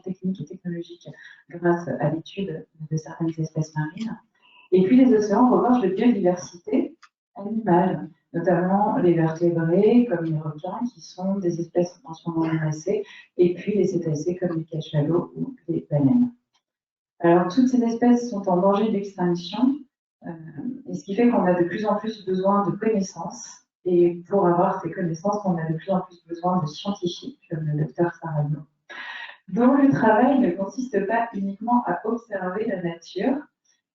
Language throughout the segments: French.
techniques et technologiques grâce à l'étude de certaines espèces marines. Et puis les océans regorgent de biodiversité animale, notamment les vertébrés comme les requins qui sont des espèces en ce moment menacées, et puis les cétacés comme les cachalots ou les baleines. Alors toutes ces espèces sont en danger d'extinction, et ce qui fait qu'on a de plus en plus besoin de connaissances. Et pour avoir ces connaissances, on a de plus en plus besoin de scientifiques, comme le docteur Sarano, dont le travail ne consiste pas uniquement à observer la nature,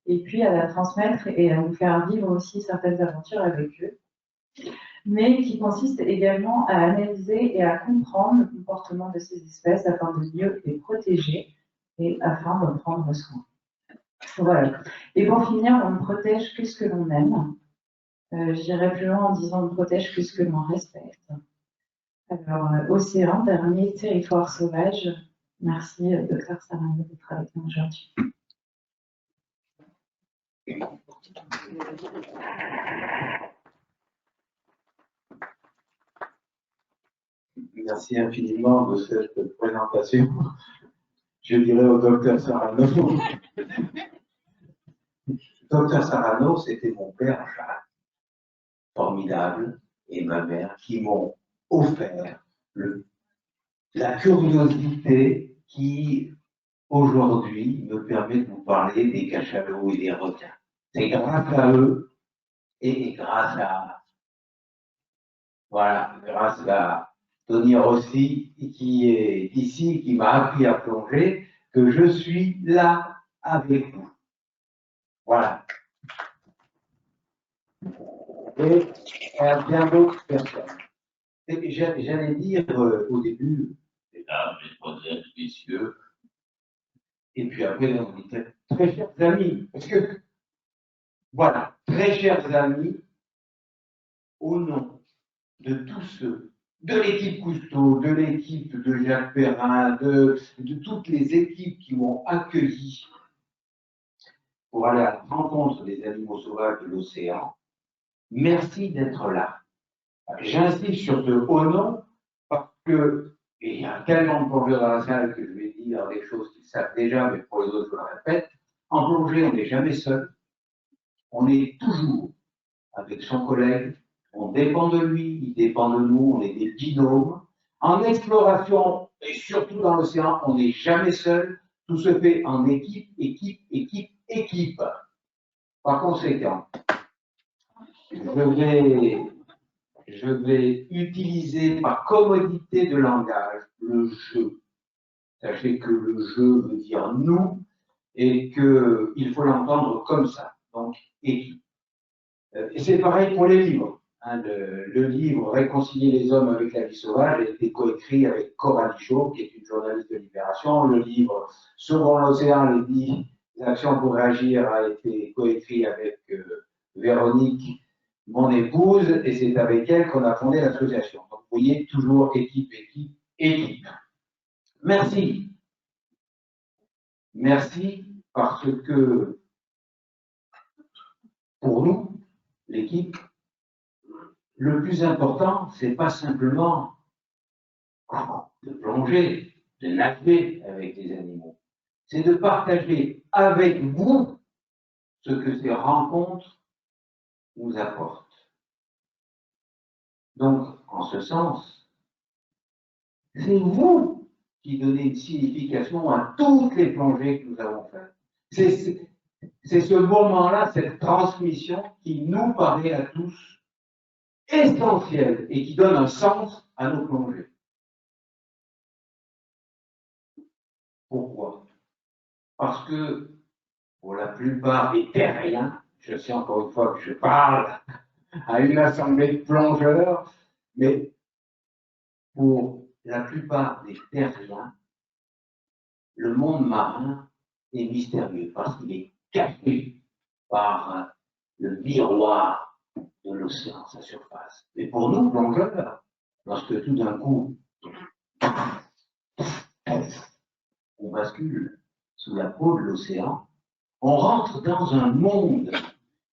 et puis à la transmettre et à nous faire vivre aussi certaines aventures avec eux, mais qui consiste également à analyser et à comprendre le comportement de ces espèces afin de mieux les protéger et afin d'en prendre soin. Voilà. Et pour finir, on ne protège que ce que l'on aime. J'irai plus loin en disant on protège que ce que l'on respecte. Alors, océan, dernier territoire sauvage. Merci, docteur Sarano, d'être avec nous aujourd'hui. Merci infiniment de cette présentation. Je dirais au docteur Sarano. Docteur Sarano, c'était mon père Jacques, formidable, et ma mère, qui m'ont offert la curiosité qui, aujourd'hui, me permet de vous parler des cachalots et des requins. C'est grâce à eux et grâce à Tony Rossi, qui est ici, qui m'a appris à plonger, que je suis là avec vous. Voilà. Et à bien d'autres personnes. J'allais dire au début, mesdames, mesdemoiselles, messieurs, et puis après, on dit très chers amis, parce que, voilà, très chers amis, au nom de tous ceux, de l'équipe Cousteau, de l'équipe de Jacques Perrin, de toutes les équipes qui m'ont accueilli pour aller à la rencontre des animaux sauvages de l'océan, merci d'être là. J'insiste sur ce haut nom parce que, et il y a tellement de plongeurs dans la salle que je vais dire des choses qu'ils savent déjà, mais pour les autres, je le répète. En plongée, on n'est jamais seul. On est toujours avec son collègue. On dépend de lui, il dépend de nous, on est des binômes. En exploration, et surtout dans l'océan, on n'est jamais seul. Tout se fait en équipe, équipe, équipe, équipe. Par conséquent, je vais utiliser par commodité de langage le jeu. Sachez que le jeu veut dire nous et qu'il faut l'entendre comme ça. Donc, équipe. Et c'est pareil pour les livres. Hein, le livre Réconcilier les hommes avec la vie sauvage a été coécrit avec Coralie Chaud, qui est une journaliste de Libération. Le livre Sauvons l'océan, les 10 actions pour réagir a été coécrit avec Véronique, mon épouse, et c'est avec elle qu'on a fondé l'association. Donc, vous voyez, toujours équipe, équipe, équipe. Merci. Merci parce que pour nous, l'équipe, le plus important, c'est pas simplement de plonger, de nager avec les animaux. C'est de partager avec vous ce que ces rencontres nous apportent. Donc, en ce sens, c'est vous qui donnez une signification à toutes les plongées que nous avons faites. C'est ce moment-là, cette transmission qui nous paraît à tous essentielle et qui donne un sens à nos plongées. Pourquoi? Parce que pour la plupart des terriens, je sais encore une fois que je parle à une assemblée de plongeurs, mais pour la plupart des terriens, le monde marin est mystérieux parce qu'il est caché par le miroir de l'océan, sa surface. Mais pour nous, plongeurs, lorsque tout d'un coup, on bascule sous la peau de l'océan, on rentre dans un monde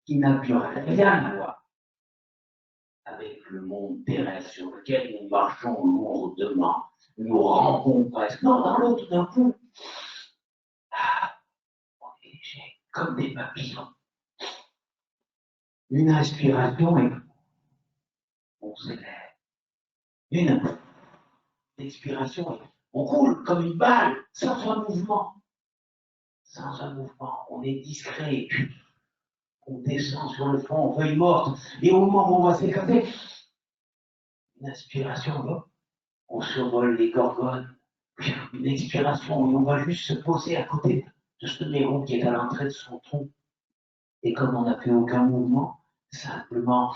qui n'a plus rien à voir avec le monde terrestre sur lequel nous marchons lourdement, nous rampons presque. Non, dans l'eau, tout d'un coup, on est léger, comme des papillons. Une inspiration et on s'élève. Une expiration et on coule comme une balle, sans un mouvement. Sans un mouvement, on est discret. On descend sur le fond, feuille morte, et au moment où on va s'écraser, une inspiration, on survole les gorgones, puis une expiration, et on va juste se poser à côté de ce néron qui est à l'entrée de son tronc. Et comme on n'a fait aucun mouvement, simplement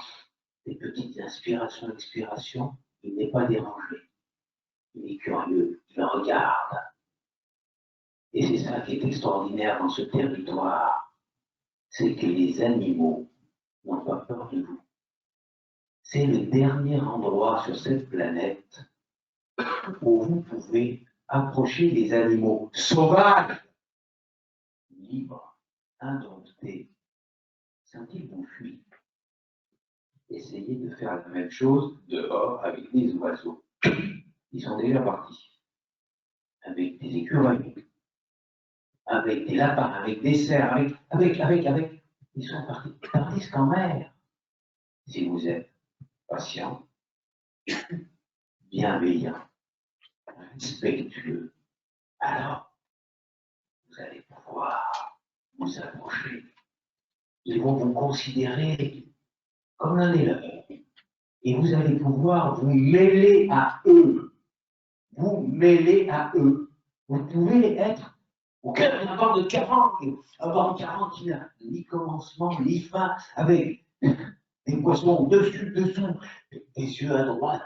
des petites inspirations, expirations, il n'est pas dérangé. Il est curieux, il regarde. Et c'est ça qui est extraordinaire dans ce territoire, c'est que les animaux n'ont pas peur de vous. C'est le dernier endroit sur cette planète où vous pouvez approcher les animaux sauvages, libres, indomptés, sans qu'ils vous fuient. Essayez de faire la même chose dehors avec des oiseaux. Ils sont déjà partis. Avec des écureuils, avec des lapins, avec des cerfs, avec. Ils sont partis. Tandis qu'en mer, si vous êtes patient, bienveillant, respectueux, alors vous allez pouvoir vous approcher. Ils vont vous considérer comme l'un des leurs. Et vous allez pouvoir vous mêler à eux. Vous mêler à eux. Vous pouvez être au cœur d'un bord de 40, un bord de 40 qui n'a ni commencement, ni fin, avec des poissons dessus, dessous, des yeux à droite,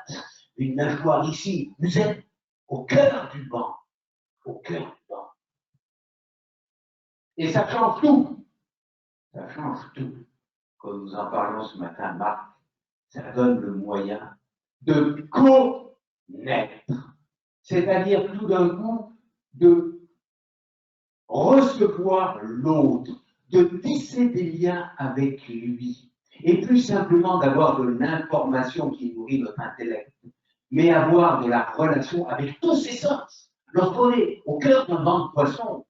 une nageoire ici. Vous êtes au cœur du banc. Au cœur du banc. Et ça change tout. Ça change tout. Comme nous en parlions ce matin, Marc, ça donne le moyen de connaître. C'est-à-dire tout d'un coup de recevoir l'autre, de tisser des liens avec lui. Et plus simplement d'avoir de l'information qui nourrit notre intellect, mais avoir de la relation avec tous ses sens. Lorsqu'on est au cœur d'un banc de poissons,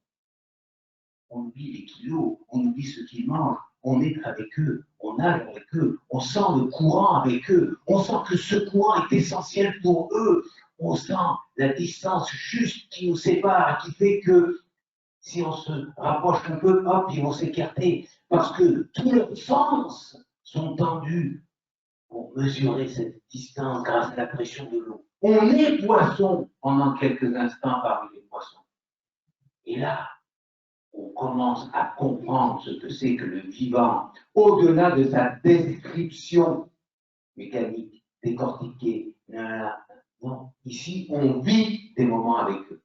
on oublie les kilos, on oublie ce qu'ils mangent, on est avec eux, on nage avec eux, on sent le courant avec eux, on sent que ce courant est essentiel pour eux, on sent la distance juste qui nous sépare, qui fait que si on se rapproche un peu, hop, ils vont s'écarter, parce que tous leurs sens sont tendus pour mesurer cette distance grâce à la pression de l'eau. On est poisson pendant quelques instants parmi les poissons. Et là, on commence à comprendre ce que c'est que le vivant, au-delà de sa description mécanique, décortiquée. Non, ici, on vit des moments avec eux.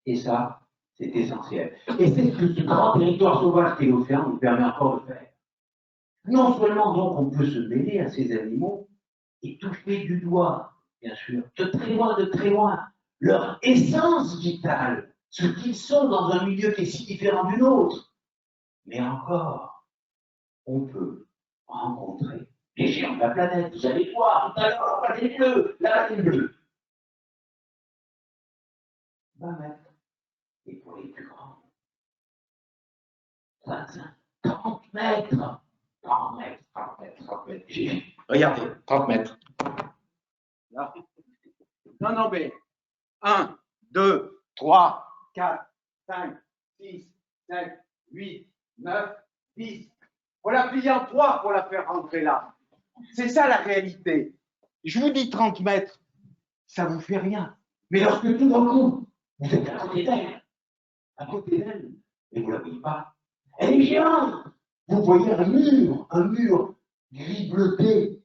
Et ça, c'est essentiel. Et c'est ce que ce grand territoire sauvage qu'est l'océan nous permet encore de faire. Non seulement donc on peut se mêler à ces animaux et toucher du doigt, bien sûr, de très loin, leur essence vitale, ce qu'ils sont dans un milieu qui est si différent du nôtre. Mais encore, on peut rencontrer les géants de la planète. Vous allez voir tout à l'heure la baleine bleue, la baleine bleue. 20 mètres. Et pour les plus grands, 25, 30 mètres. 30 mètres, 30 mètres, 30 mètres. Regardez, 30 mètres. Là. Non, mais 1, 2, 3, 4, 5, 6, 7, 8, 9, 10. Faut la plier en 3 pour la faire rentrer là. C'est ça la réalité. Je vous dis 30 mètres, ça ne vous fait rien. Mais lorsque tout d'un coup, vous êtes à côté d'elle, mais vous ne la voyez pas, elle est géante. Vous voyez un mur gris bleuté,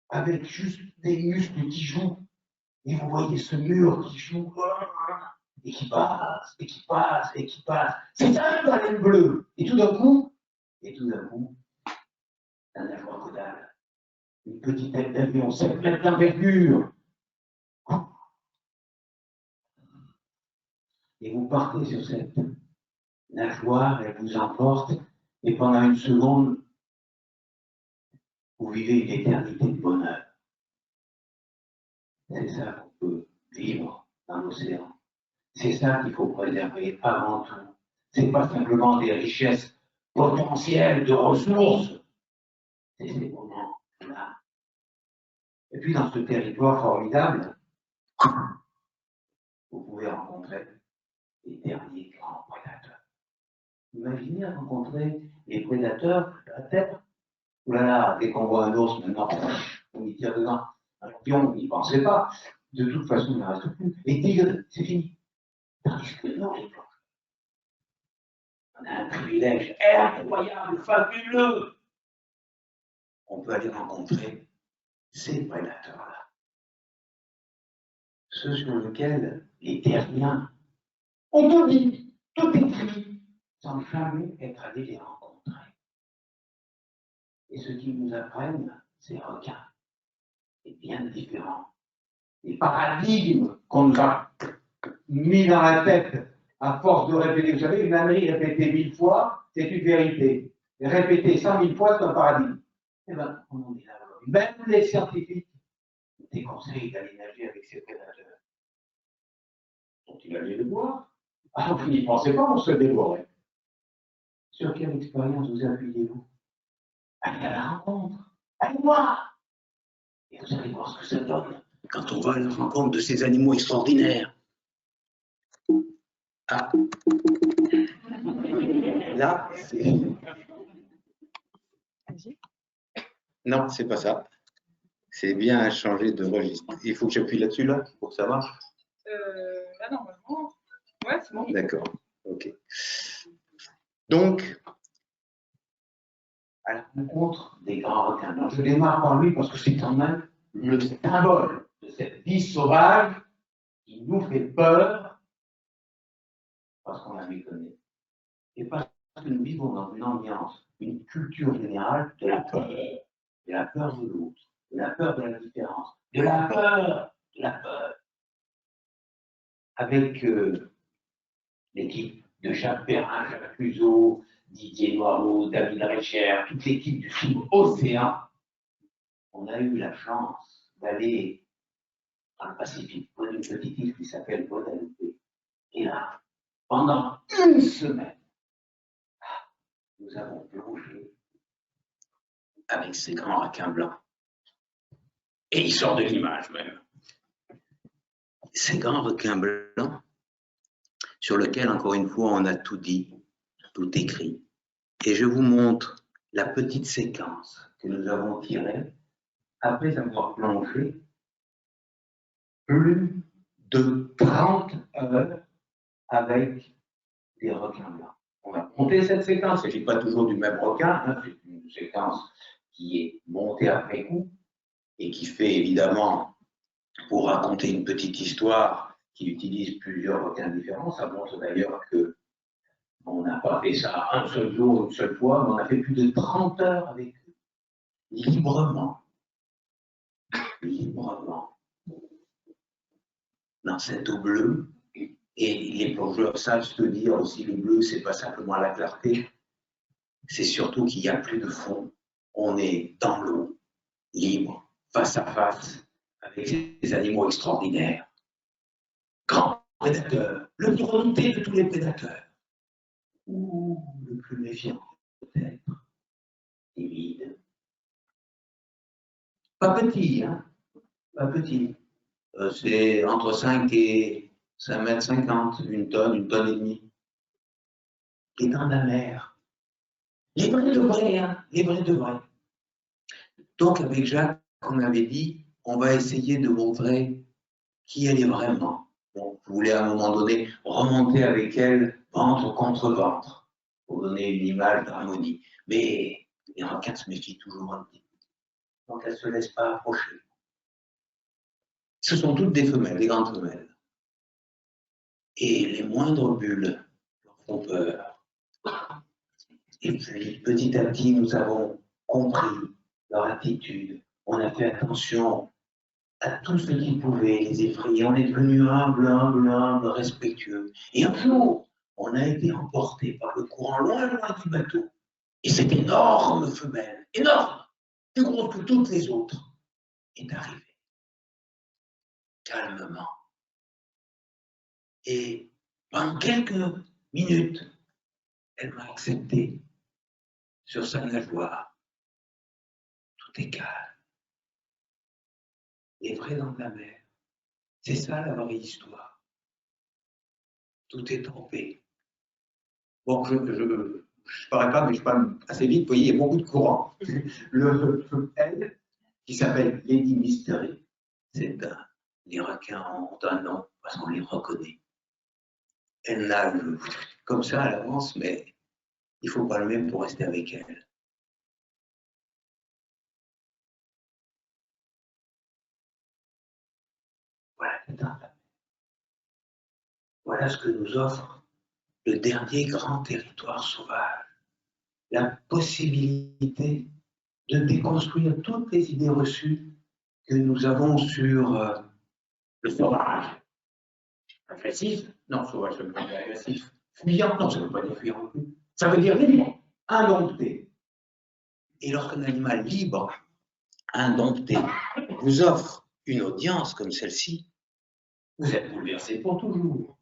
avec juste des muscles qui jouent. Et vous voyez ce mur qui joue, et qui passe, et qui passe, et qui passe. C'est ça une baleine bleue. Et tout d'un coup, un nageoire caudale, une petite tête d'avion, 7 mètres d'envergure. Et vous partez sur cette nageoire, elle vous emporte, et pendant une seconde, vous vivez une éternité de bonheur. C'est ça qu'on peut vivre dans l'océan. C'est ça qu'il faut préserver avant tout. Ce n'est pas simplement des richesses potentielles de ressources, c'est ces moments-là. Et puis dans ce territoire formidable, vous pouvez rencontrer les derniers grands prédateurs. Imaginez rencontrer les prédateurs de la terre. Ouh là là, dès qu'on voit un ours, maintenant, on y tire dedans. Un lion, on n'y pensait pas. De toute façon, il ne reste plus. Les tigres, c'est fini. Tandis que non, les blancs, on a un privilège incroyable, fabuleux. On peut aller rencontrer ces prédateurs-là. Ceux sur lesquels les terriens ont tout dit, tout écrit, sans jamais être allés les rencontrer. Et ce qu'ils nous apprennent, ces requins, est bien différent. Les paradigmes qu'on nous a mis dans la tête à force de répéter. Vous savez, une ânerie répétée 1000 fois, c'est une vérité. Et répétée 100 000 fois, c'est un paradigme. Eh bien, on en est là. Même les scientifiques déconseillent d'aller nager avec ces prédateurs. Sont-ils allés le voir? Alors, vous n'y pensez pas, on se dévorait. Sur quelle expérience vous appuyez-vous? Allez à la rencontre. Allez voir. Et vous allez voir ce que ça donne quand on va à la rencontre de ces animaux extraordinaires. Ah. Là, c'est... Non, c'est pas ça. C'est bien à changer de registre. Il faut que j'appuie là-dessus, là, pour que ça marche. Là, normalement. Ouais, c'est bon. D'accord. OK. Donc, à la rencontre des grands requins. Alors, je démarre par lui parce que c'est quand même le symbole de cette vie sauvage qui nous fait peur parce qu'on la méconnaît. Et parce que nous vivons dans une ambiance, une culture générale de la peur de l'autre, de la peur de la différence, de la peur. Avec l'équipe de Jacques Perrin, Jacques Clouseau, Didier Noireau, David Recher, toute l'équipe du film Océan, on a eu la chance d'aller dans le Pacifique, près d'une petite île qui s'appelle Guadeloupe. Et là, pendant une semaine, nous avons plongé avec ces grands requins blancs. Et il sort de l'image même. Ces grands requins blancs, sur lesquels, encore une fois, on a tout dit, tout écrit. Et je vous montre la petite séquence que nous avons tirée après avoir plongé plus de 30 heures avec des requins blancs. On va monter cette séquence, il ne s'agit pas toujours du même requin, hein, c'est une séquence qui est montée après coup et qui fait évidemment, pour raconter une petite histoire qui utilise plusieurs requins différents. Ça montre d'ailleurs que on n'a pas fait ça un seul jour, une seule fois, mais on a fait plus de 30 heures avec eux, librement, dans cette eau bleue. Et les plongeurs savent se dire aussi, le bleu, c'est pas simplement la clarté, c'est surtout qu'il n'y a plus de fond. On est dans l'eau, libre, face à face, avec des animaux extraordinaires. Grand prédateur, le plus redouté de tous les prédateurs. Ou le plus méfiant, peut-être, timide. Pas petit, hein, pas petit. C'est entre 5 et 5,50 m, une tonne et demie. Et dans la mer. Les vrais de vrais, hein, les vrais de vrais. Donc, avec Jacques, on avait dit, on va essayer de montrer qui elle est vraiment. Donc, je voulais à un moment donné remonter avec elle ventre contre ventre, pour donner une image d'harmonie. Mais les requins se méfient toujours un petit peu. Donc, elles ne se laissent pas approcher. Ce sont toutes des femelles, des grandes femelles. Et les moindres bulles leur font peur. Et puis, petit à petit, nous avons compris leur attitude. On a fait attention à tout ce qui pouvait les effrayer. On est devenu humble, respectueux. Et un jour, on a été emporté par le courant loin du bateau. Et cette énorme femelle, énorme, plus grosse que toutes les autres, est arrivée. Calmement, Et pendant quelques minutes, elle m'a accepté sur sa nageoire. Tout est calme. Les vrais dents de la mer. C'est ça la vraie histoire. Tout est en paix. Bon, je ne parais pas, mais je parle assez vite. Vous voyez, il y a beaucoup de courant. Elle, qui s'appelle Lady Mystery, les requins ont un nom parce qu'on les reconnaît. Elle nage comme ça à l'avance, mais il ne faut pas le même pour rester avec elle. Voilà ce que nous offre le dernier grand territoire sauvage. La possibilité de déconstruire toutes les idées reçues que nous avons sur le sauvage. Agressif? Non, sauvage, ça veut pas dire agressif. Fuyant? Non, ça ne veut pas dire fuyant non plus. Ça veut dire libre, indompté. Et lorsqu'un animal libre, indompté, vous offre une audience comme celle-ci, vous êtes bouleversé pour toujours.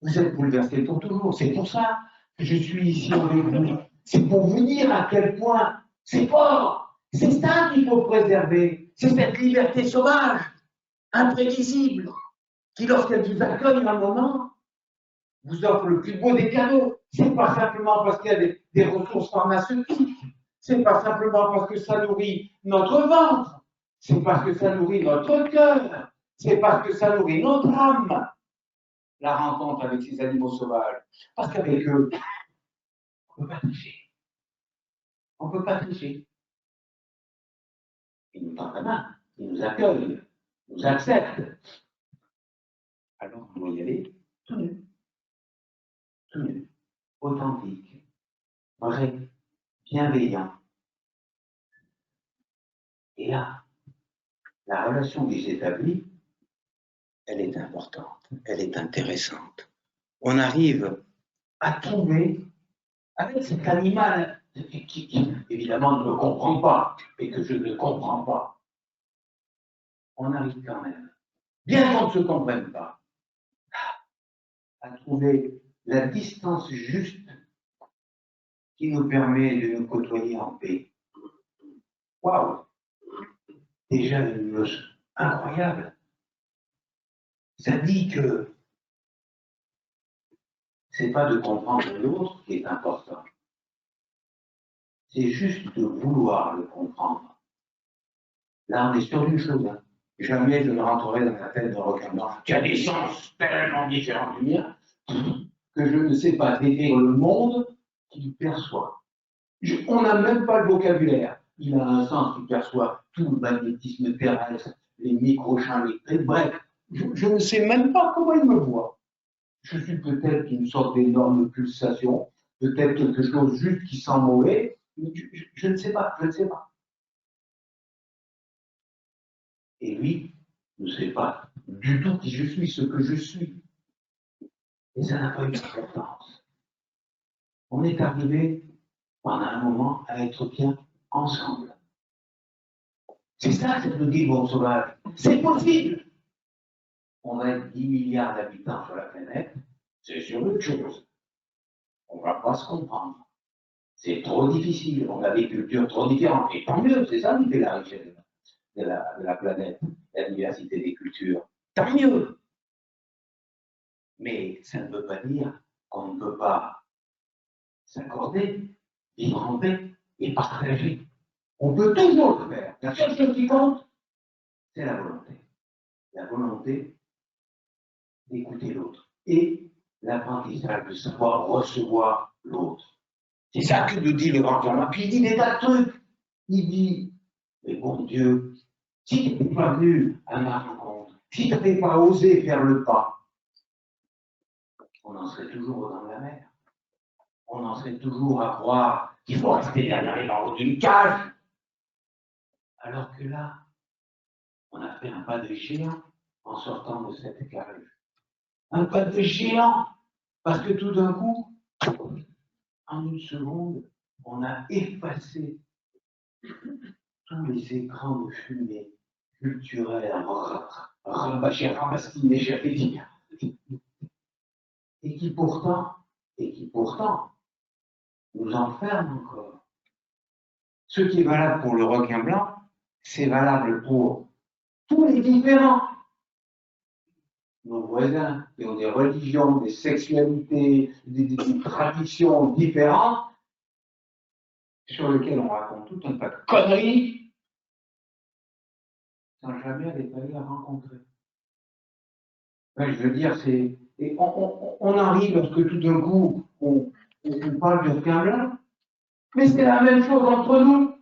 Vous êtes bouleversé pour toujours. C'est pour ça que je suis ici avec vous. C'est pour vous dire à quel point c'est fort. C'est ça qu'il faut préserver. C'est cette liberté sauvage, imprévisible, qui, lorsqu'elle vous accueille un moment, vous offre le plus beau des cadeaux. C'est pas simplement parce qu'il y a des ressources pharmaceutiques. C'est pas simplement parce que ça nourrit notre ventre. C'est parce que ça nourrit notre cœur. C'est parce que ça nourrit notre âme. La rencontre avec ces animaux sauvages. Parce qu'avec eux, on ne peut pas tricher. On ne peut pas tricher. Ils nous tendent la main, ils nous accueillent, ils nous acceptent. Alors on doit y aller tout nu. Tout nu. Authentique. Vrai. Bienveillant. Et là, la relation qui s'établit, elle est importante, elle est intéressante. On arrive à trouver avec cet animal qui évidemment ne me comprend pas et que je ne comprends pas. On arrive quand même, bien qu'on ne se comprenne pas, à trouver la distance juste qui nous permet de nous côtoyer en paix. Waouh! Déjà une leçon incroyable. Ça dit que c'est pas de comprendre l'autre qui est important. C'est juste de vouloir le comprendre. Là, on est sur une chose. Hein. Jamais je ne rentrerai dans la tête d'un requin blanc qui a des sens tellement différents du mien que je ne sais pas décrire le monde qu'il perçoit. On n'a même pas le vocabulaire. Il a un sens qui perçoit tout le magnétisme terrestre, les microchamps électriques, bref. Je ne sais même pas comment il me voit. Je suis peut-être une sorte d'énorme pulsation, peut-être quelque chose juste qui sent mauvais, mais je ne sais pas, je ne sais pas. Et lui ne sait pas du tout qui je suis, ce que je suis. Et ça n'a pas eu d'importance. On est arrivé pendant un moment à être bien ensemble. C'est ça que nous dit le monde sauvage. C'est possible. On va être 10 milliards d'habitants sur la planète, c'est sur autre chose. On ne va pas se comprendre. C'est trop difficile. On a des cultures trop différentes. Et tant mieux, c'est ça qui fait la richesse de la planète, la diversité des cultures. Tant mieux. Mais ça ne veut pas dire qu'on ne peut pas s'accorder, vivre en paix et partager. On peut toujours le faire. La seule chose qui compte, c'est la volonté. La volonté d'écouter l'autre et l'apprentissage de savoir recevoir l'autre. C'est ça que nous dit le grand Germain. Puis il dit des tas de trucs. Il dit, mais bon Dieu, si tu n'étais pas venu à ma rencontre, si tu n'avais pas osé faire le pas, on en serait toujours dans la mer. On en serait toujours à croire qu'il faut rester derrière les barreaux d'une cage. Alors que là, on a fait un pas de géant en sortant de cette cage. Un pas de géant, parce que tout d'un coup, en une seconde, on a effacé tous les écrans de fumée culturels, rabâchés, rabastinés, j'allais dire, et qui pourtant nous enferme encore. Ce qui est valable pour le requin blanc, c'est valable pour tous les différents. Nos voisins qui ont des religions, des sexualités, des traditions différentes, sur lesquelles on raconte tout un tas de conneries, sans jamais aller la rencontrer. Ouais, je veux dire, c'est. Et on arrive lorsque tout d'un coup, on parle du requin blanc, mais c'est la même chose entre nous.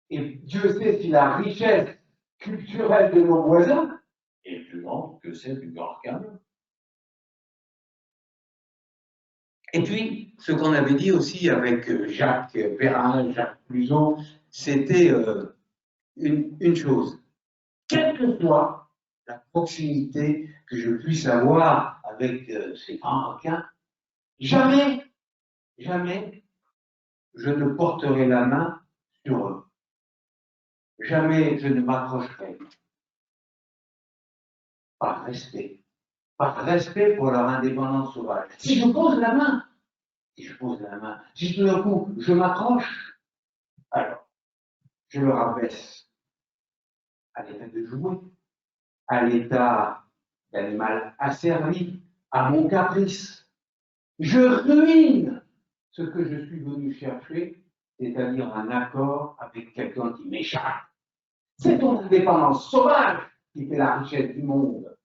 Et Dieu sait si la richesse culturelle de nos voisins est plus grande que celle du grand requin blanc. Et puis, ce qu'on avait dit aussi avec Jacques Perrin, Jacques Plusot, c'était une chose. Quelle que soit la proximité que je puisse avoir avec ces grands requins, jamais je ne porterai la main sur eux. Jamais je ne m'approcherai. Par respect pour leur indépendance sauvage. Si je pose la main, si tout d'un coup je m'approche, alors je le rabaisse à l'état de jouet, à l'état d'animal asservi, à mon caprice. Je ruine ce que je suis venu chercher, c'est-à-dire un accord avec quelqu'un qui m'échappe. C'est ton indépendance sauvage qui fait la richesse du monde,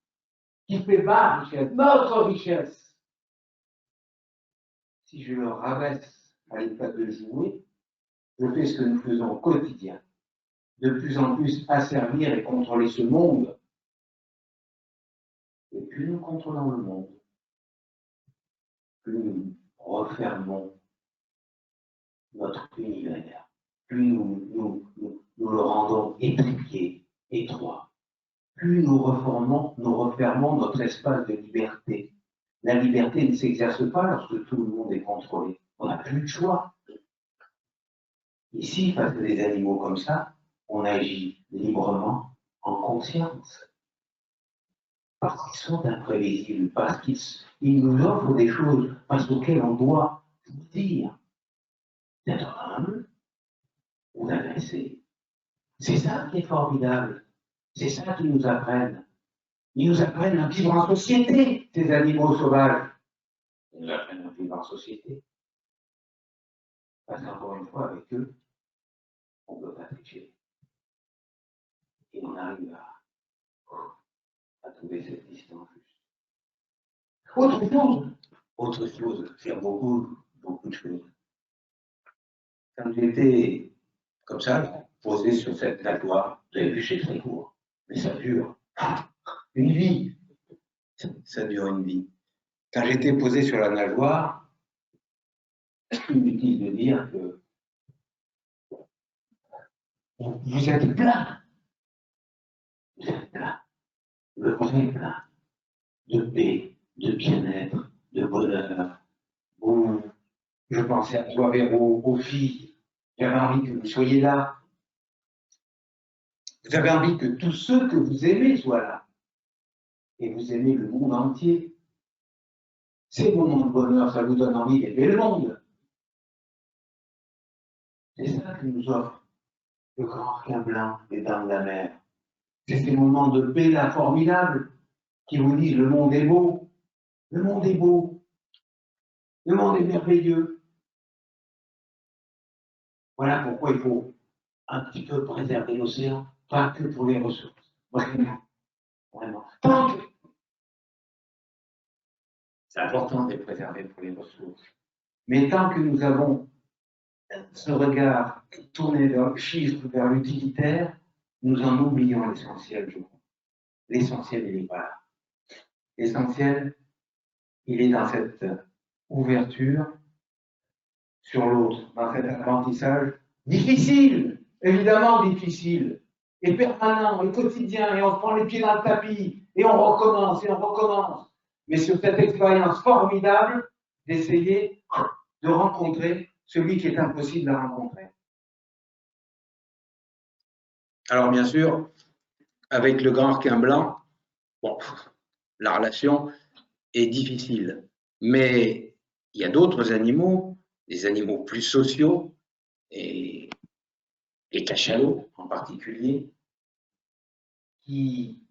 qui fait ma richesse, notre richesse. Si je le rabaisse à l'état de jouet, je fais ce que nous faisons au quotidien, de plus en plus asservir et contrôler ce monde. Et plus nous contrôlons le monde, plus nous refermons notre univers, plus nous le rendons étriqué, étroit, plus nous refermons notre espace de liberté. La liberté ne s'exerce pas lorsque tout le monde est contrôlé. On n'a plus de choix. Ici, face à des animaux comme ça, on agit librement, en conscience. Parce qu'ils sont imprévisibles, parce qu'ils nous offrent des choses face auxquelles on doit dire d'être humble ou d'agresser. C'est ça qui est formidable. C'est ça qu'ils nous apprennent. Ils nous apprennent à vivre en société, ces animaux sauvages. Ils nous apprennent à vivre en société. Parce qu'encore une fois, avec eux, on ne peut pas tricher. Et on arrive à trouver cette distance juste. Autre chose, faire beaucoup de choses. Quand j'étais comme ça, posé sur cette nageoire, vous avez vu, c'est très court, mais ça dure une vie. Ça dure une vie. Quand j'étais posé sur la nageoire, inutile de dire que vous êtes plein. Vous êtes plein. Le vrai plein. De paix, de bien-être, de bonheur. Je pensais à toi, Véro, aux filles. J'avais envie que vous soyez là. Vous avez envie que tous ceux que vous aimez soient là. Et vous aimez le monde entier. Ces moments de bonheur, ça vous donne envie d'aimer le monde. C'est ça que nous offre le grand requin blanc des dents de la mer. C'est ces moments de paix là formidables qui vous disent le monde est beau, le monde est beau, le monde est merveilleux. Voilà pourquoi il faut un petit peu préserver l'océan, pas que pour les ressources. Vraiment, vraiment. C'est important de les préserver pour les ressources. Mais tant que nous avons ce regard tourné vers le chiffre, vers l'utilitaire, nous en oublions l'essentiel, je crois. L'essentiel, il est pas là. L'essentiel, il est dans cette ouverture sur l'autre, dans cet apprentissage difficile, évidemment difficile, et permanent, et quotidien, et on se prend les pieds dans le tapis, et on recommence, mais sur cette expérience formidable d'essayer de rencontrer celui qui est impossible à rencontrer. Alors bien sûr, avec le grand requin blanc, bon, la relation est difficile. Mais il y a d'autres animaux, des animaux plus sociaux, et les cachalots en particulier, qui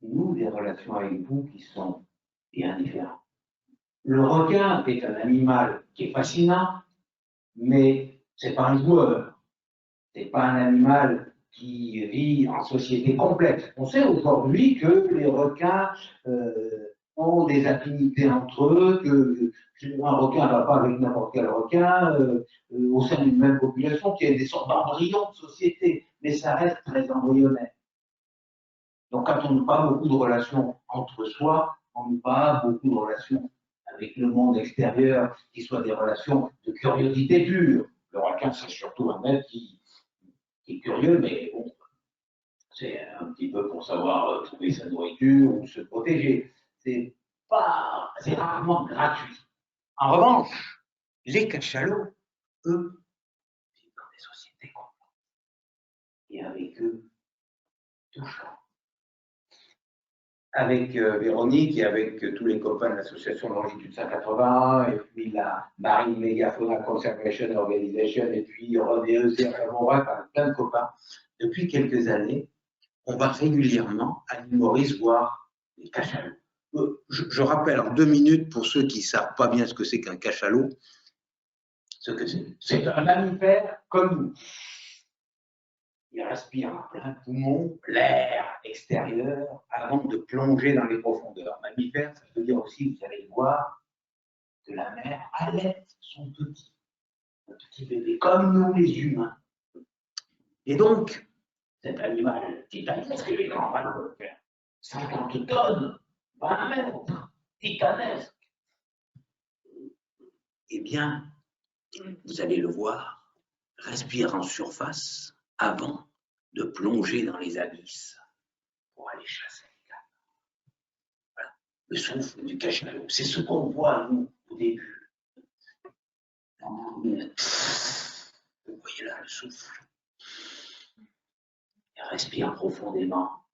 nouent des relations avec vous qui sont bien différentes. Le requin est un animal qui est fascinant, mais c'est pas un joueur. C'est pas un animal qui vit en société complexe. On sait aujourd'hui que les requins ont des affinités entre eux, qu'un requin ne va pas avec n'importe quel requin au sein d'une même population, qu'il y a des sortes d'embryons de société, mais ça reste très embryonnaire. Donc quand on n'a pas beaucoup de relations entre soi, on n'a pas beaucoup de relations avec le monde extérieur, qui soient des relations de curiosité pure. Le requin, c'est surtout un être qui est curieux, mais bon, c'est un petit peu pour savoir trouver sa nourriture ou se protéger. C'est rarement gratuit. En revanche, les cachalots, eux, vivent dans des sociétés complexes. Et avec eux, toujours. Avec Véronique et avec tous les copains de l'association Longitude 181, et puis la Marine Megafauna Conservation Organization, et puis Rodéeuse et bref, avec plein de copains, depuis quelques années, on va régulièrement à l'île Maurice voir les cachalots. Je rappelle en 2 minutes, pour ceux qui ne savent pas bien ce que c'est qu'un cachalot, ce que c'est. C'est un mammifère comme nous. Il respire à plein poumon l'air extérieur avant de plonger dans les profondeurs. Mammifère, ça veut dire aussi, vous allez voir, que la mère allait son petit bébé, comme nous les humains. Et donc, cet animal titanesque, les grands mammifères, 50 tonnes, 20 mètres, titanesque. Eh bien, vous allez le voir, respire en surface avant de plonger dans les abysses pour aller chasser les canards. Voilà. Le souffle du cachalot, c'est ce qu'on voit, nous, au début. Vous voyez là le souffle. Il respire profondément.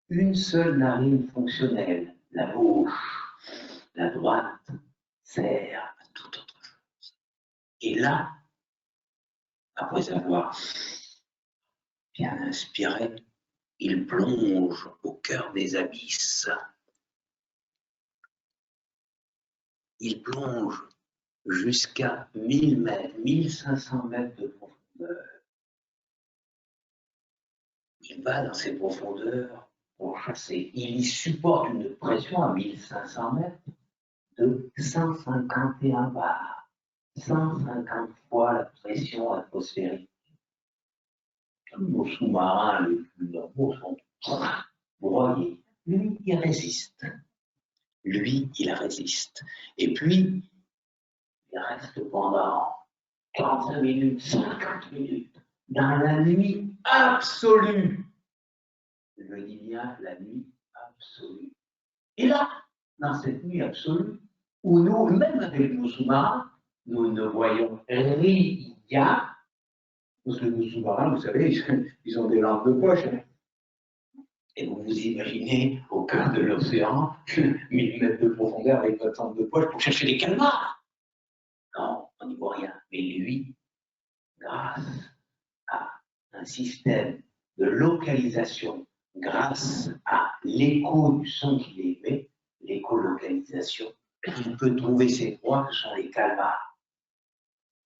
Une seule narine fonctionnelle, la gauche, la droite, sert à toute autre chose. Et là, après avoir bien inspiré, il plonge au cœur des abysses. Il plonge jusqu'à 1000 mètres, 1500 mètres de profondeur. Il va dans ces profondeurs pour chasser. Il y supporte une pression à 1500 mètres de 151 bars, 150 fois la pression atmosphérique. Tous nos sous-marins les plus normaux sont broyés. Lui, il résiste. Lui, il résiste. Et puis, il reste pendant 45 minutes, 50 minutes, dans la nuit absolue. Je dis bien la nuit absolue. Et là, dans cette nuit absolue, où nous, même avec nos sous-marins, nous ne voyons rien, parce que nos sous-marins, vous savez, ils ont des lampes de poche. Et vous vous imaginez au cœur de l'océan, 1000 mètres de profondeur avec votre lampe de poche pour chercher les calmars. Non, on n'y voit rien. Mais lui, grâce à un système de localisation, grâce à l'écho du son qu'il émet, l'écolocalisation, il peut trouver ses proies que sont les calmars.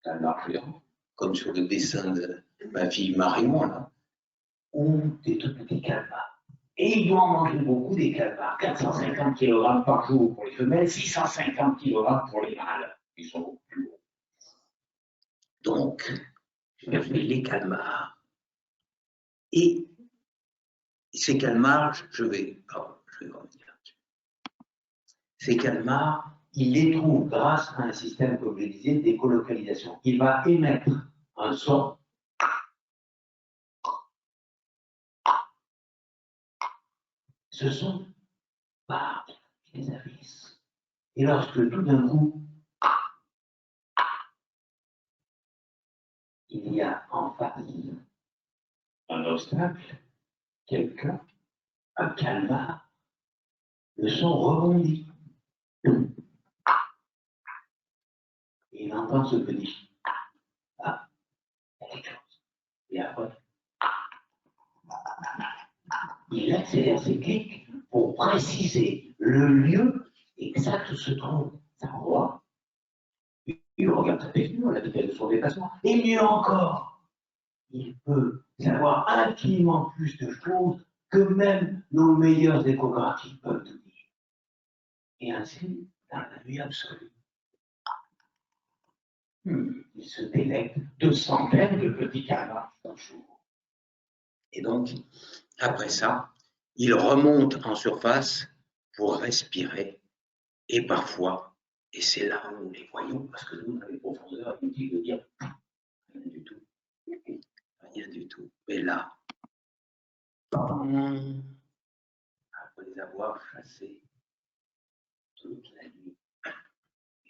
Calmars géants, comme sur le dessin de ma fille Marion, là, ou des tout petits calmars. Et il doit en manger beaucoup des calmars, 450 kg par jour pour les femelles, 650 kg pour les mâles. Ils sont beaucoup plus gros. Donc, je vais faire les calmars. Et ces calmars, je vais revenir là-dessus. Ces calmars, il les trouve grâce à un système, comme je le disais, d'écolocalisation. Il va émettre un son. Ce son part des abysses. Et lorsque tout d'un coup, il y a en face un obstacle, quelqu'un, un calmar, le son rebondit. Et il entend ce petit « Ah, il y a quelque chose ». Et après, il accélère ses clics pour préciser le lieu exact où se trouve sa proie. Il regarde sa texture, la vitesse de son déplacement, et mieux encore, il peut savoir infiniment plus de choses que même nos meilleurs échographies peuvent nous dire. Et ainsi, dans la nuit absolue, il se délecte de centaines de petits calmars par jour. Et donc, après ça, il remonte en surface pour respirer et parfois, et c'est là où nous les voyons, parce que nous, dans les profondeurs, inutile de dire rien du tout. Rien du tout. Mais là, après les avoir chassés toute la nuit,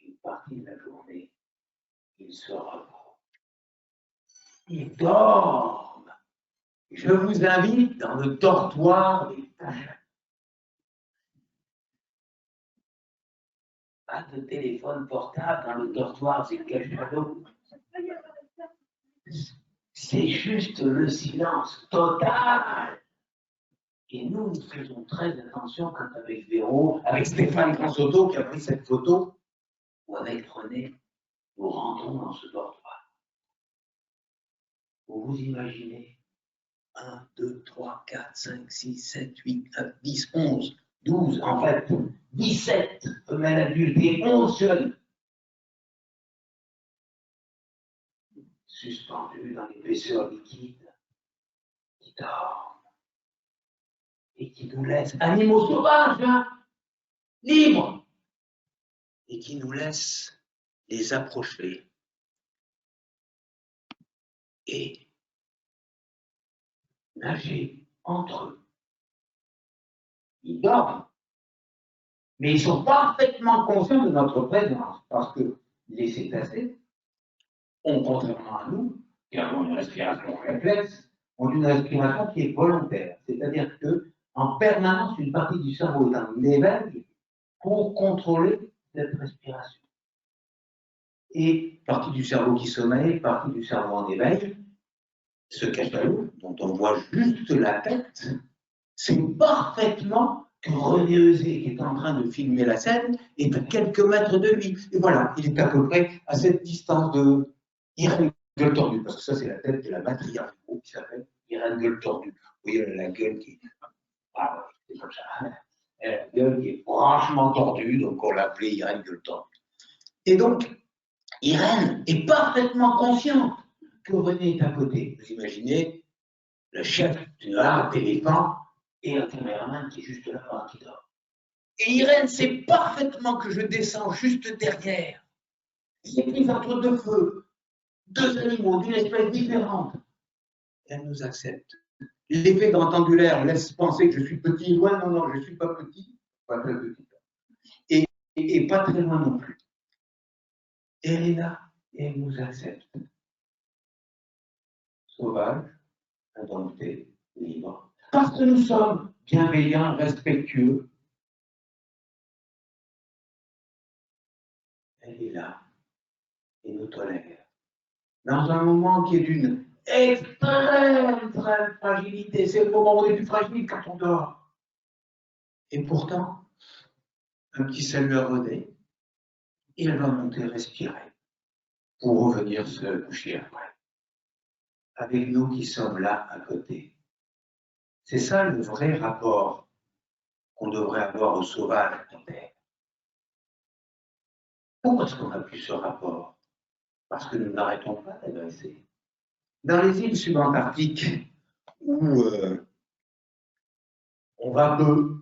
une partie de la journée, ils se reposent. Ils dorment. Je vous invite dans le dortoir des cachalots. Pas de téléphone portable dans le dortoir des cachalots. C'est juste le silence total. Et nous faisons très attention quand avec Véro, avec Stéphane Consotto qui a pris cette photo, ou avec René, nous rentrons dans ce dortoir. Vous vous imaginez 1, 2, 3, 4, 5, 6, 7, 8, 9, 10, 11, 12, en fait, 17 femelles adultes et 11 jeunes, suspendus dans l'épaisseur liquide, qui dorment et qui nous laissent, animaux sauvages, hein, libres, et qui nous laissent les approcher et nager entre eux. Ils dorment, mais ils sont parfaitement conscients de notre présence, parce que les cétacés ont, contrairement à nous, qui avons une respiration réflexe, ont une respiration qui est volontaire, c'est-à-dire que en permanence, une partie du cerveau est en éveil pour contrôler cette respiration. Et partie du cerveau qui sommeille, partie du cerveau en éveil, ce cachalot, dont on voit juste la tête, c'est parfaitement que René Eusé, qui est en train de filmer la scène, est à quelques mètres de lui. Et voilà, il est à peu près à cette distance de Irène Gueule Tordue, parce que ça, c'est la tête de la matriarche du groupe qui s'appelle Irène Gueule Tordue. Vous voyez, elle a la gueule qui est. Ah, c'est comme ça. Elle a la gueule qui est franchement tordue, donc on l'appelait Irène Gueule Tordue. Et donc, Irène est parfaitement consciente que René est à côté. Vous imaginez le chef d'une larme d'éléphant et un caméraman qui est juste là-bas, qui dort. Et Irène sait parfaitement que je descends juste derrière. J'ai pris entre deux feux, deux animaux d'une espèce différente. Elle nous accepte. L'effet grandangulaire laisse penser que je suis petit. Loin, non, non, je ne suis pas petit, pas très petit. Et pas très loin non plus. Elle est là et elle nous accepte. Sauvage, indompté, libre. Parce que nous sommes bienveillants, respectueux. Elle est là et nous tolère. Dans un moment qui est d'une extrême fragilité, c'est le moment où on est plus fragile quand on dort. Et pourtant, un petit salut à René, et elle va monter respirer pour revenir se coucher après. Avec nous qui sommes là à côté. C'est ça le vrai rapport qu'on devrait avoir au sauvage en terre. Pourquoi est-ce qu'on a plus ce rapport? Parce que nous n'arrêtons pas d'agresser. Dans les îles subantarctiques, où on va peu,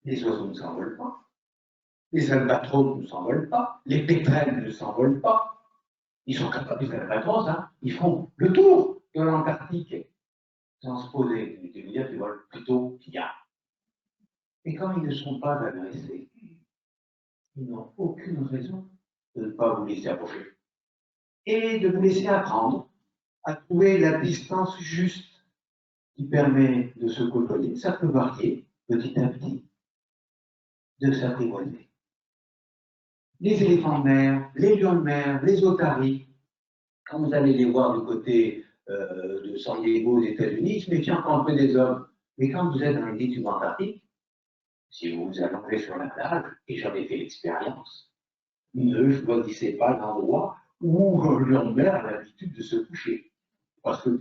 les oiseaux ne s'envolent pas, les albatros ne s'envolent pas, les pétrels ne s'envolent pas. Ils sont capables, les albatros, hein, ils font le tour de l'Antarctique sans se poser. Tu veux dire qu'ils volent plutôt bien. Et comme ils ne sont pas agressés, ils n'ont aucune raison de ne pas vous laisser approcher. et de vous laisser apprendre à trouver la distance juste qui permet de se côtoyer. Ça peut varier petit à petit, de s'apprivoiser. Les éléphants de mer, les lions de mer, les otaries, quand vous allez les voir du côté de San Diego aux États-Unis, ils se méfient encore un peu des hommes. Mais quand vous êtes dans les îles subantarctiques, si vous vous allongez sur la plage, et j'en ai fait l'expérience, ne choisissez pas l'endroit où le lion de mer a l'habitude de se coucher. Parce que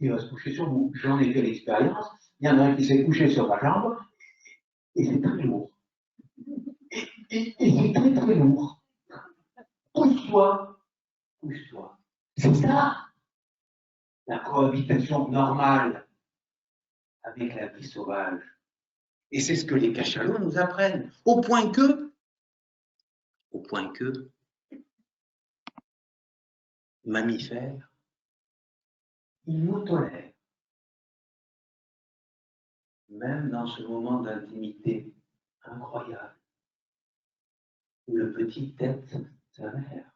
il va se coucher sur vous. J'en ai fait l'expérience. Il y en a un qui s'est couché sur ma jambe, et c'est très lourd. Et c'est très très lourd. Pousse-toi, pousse-toi. C'est ça, la cohabitation normale avec la vie sauvage. Et c'est ce que les cachalots nous apprennent. Au point que, mammifères, ils nous tolèrent. Même dans ce moment d'intimité incroyable, où le petit tête sa mère.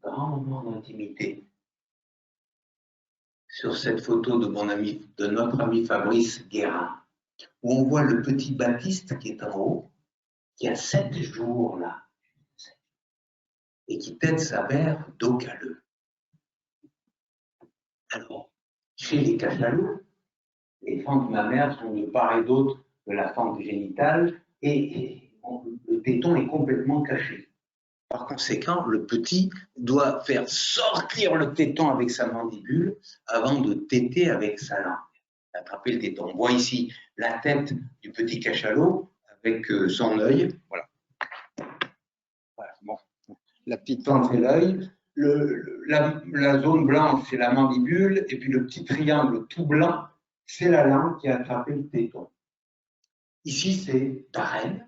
Grand moment d'intimité. Sur cette photo de notre ami Fabrice Guérin, où on voit le petit Baptiste qui est en haut, qui a 7 jours là, et qui tète sa mère dos calleux. Alors, chez les cachalots, les fentes mammaires sont de part et d'autre de la fente génitale et le téton est complètement caché. Par conséquent, le petit doit faire sortir le téton avec sa mandibule avant de téter avec sa langue. Attraper le téton. On voit ici la tête du petit cachalot avec son œil. Voilà. Voilà, bon. La petite tente, c'est l'œil. La zone blanche, c'est la mandibule. Et puis le petit triangle tout blanc, c'est la langue qui a attrapé le téton. Ici, c'est Darren.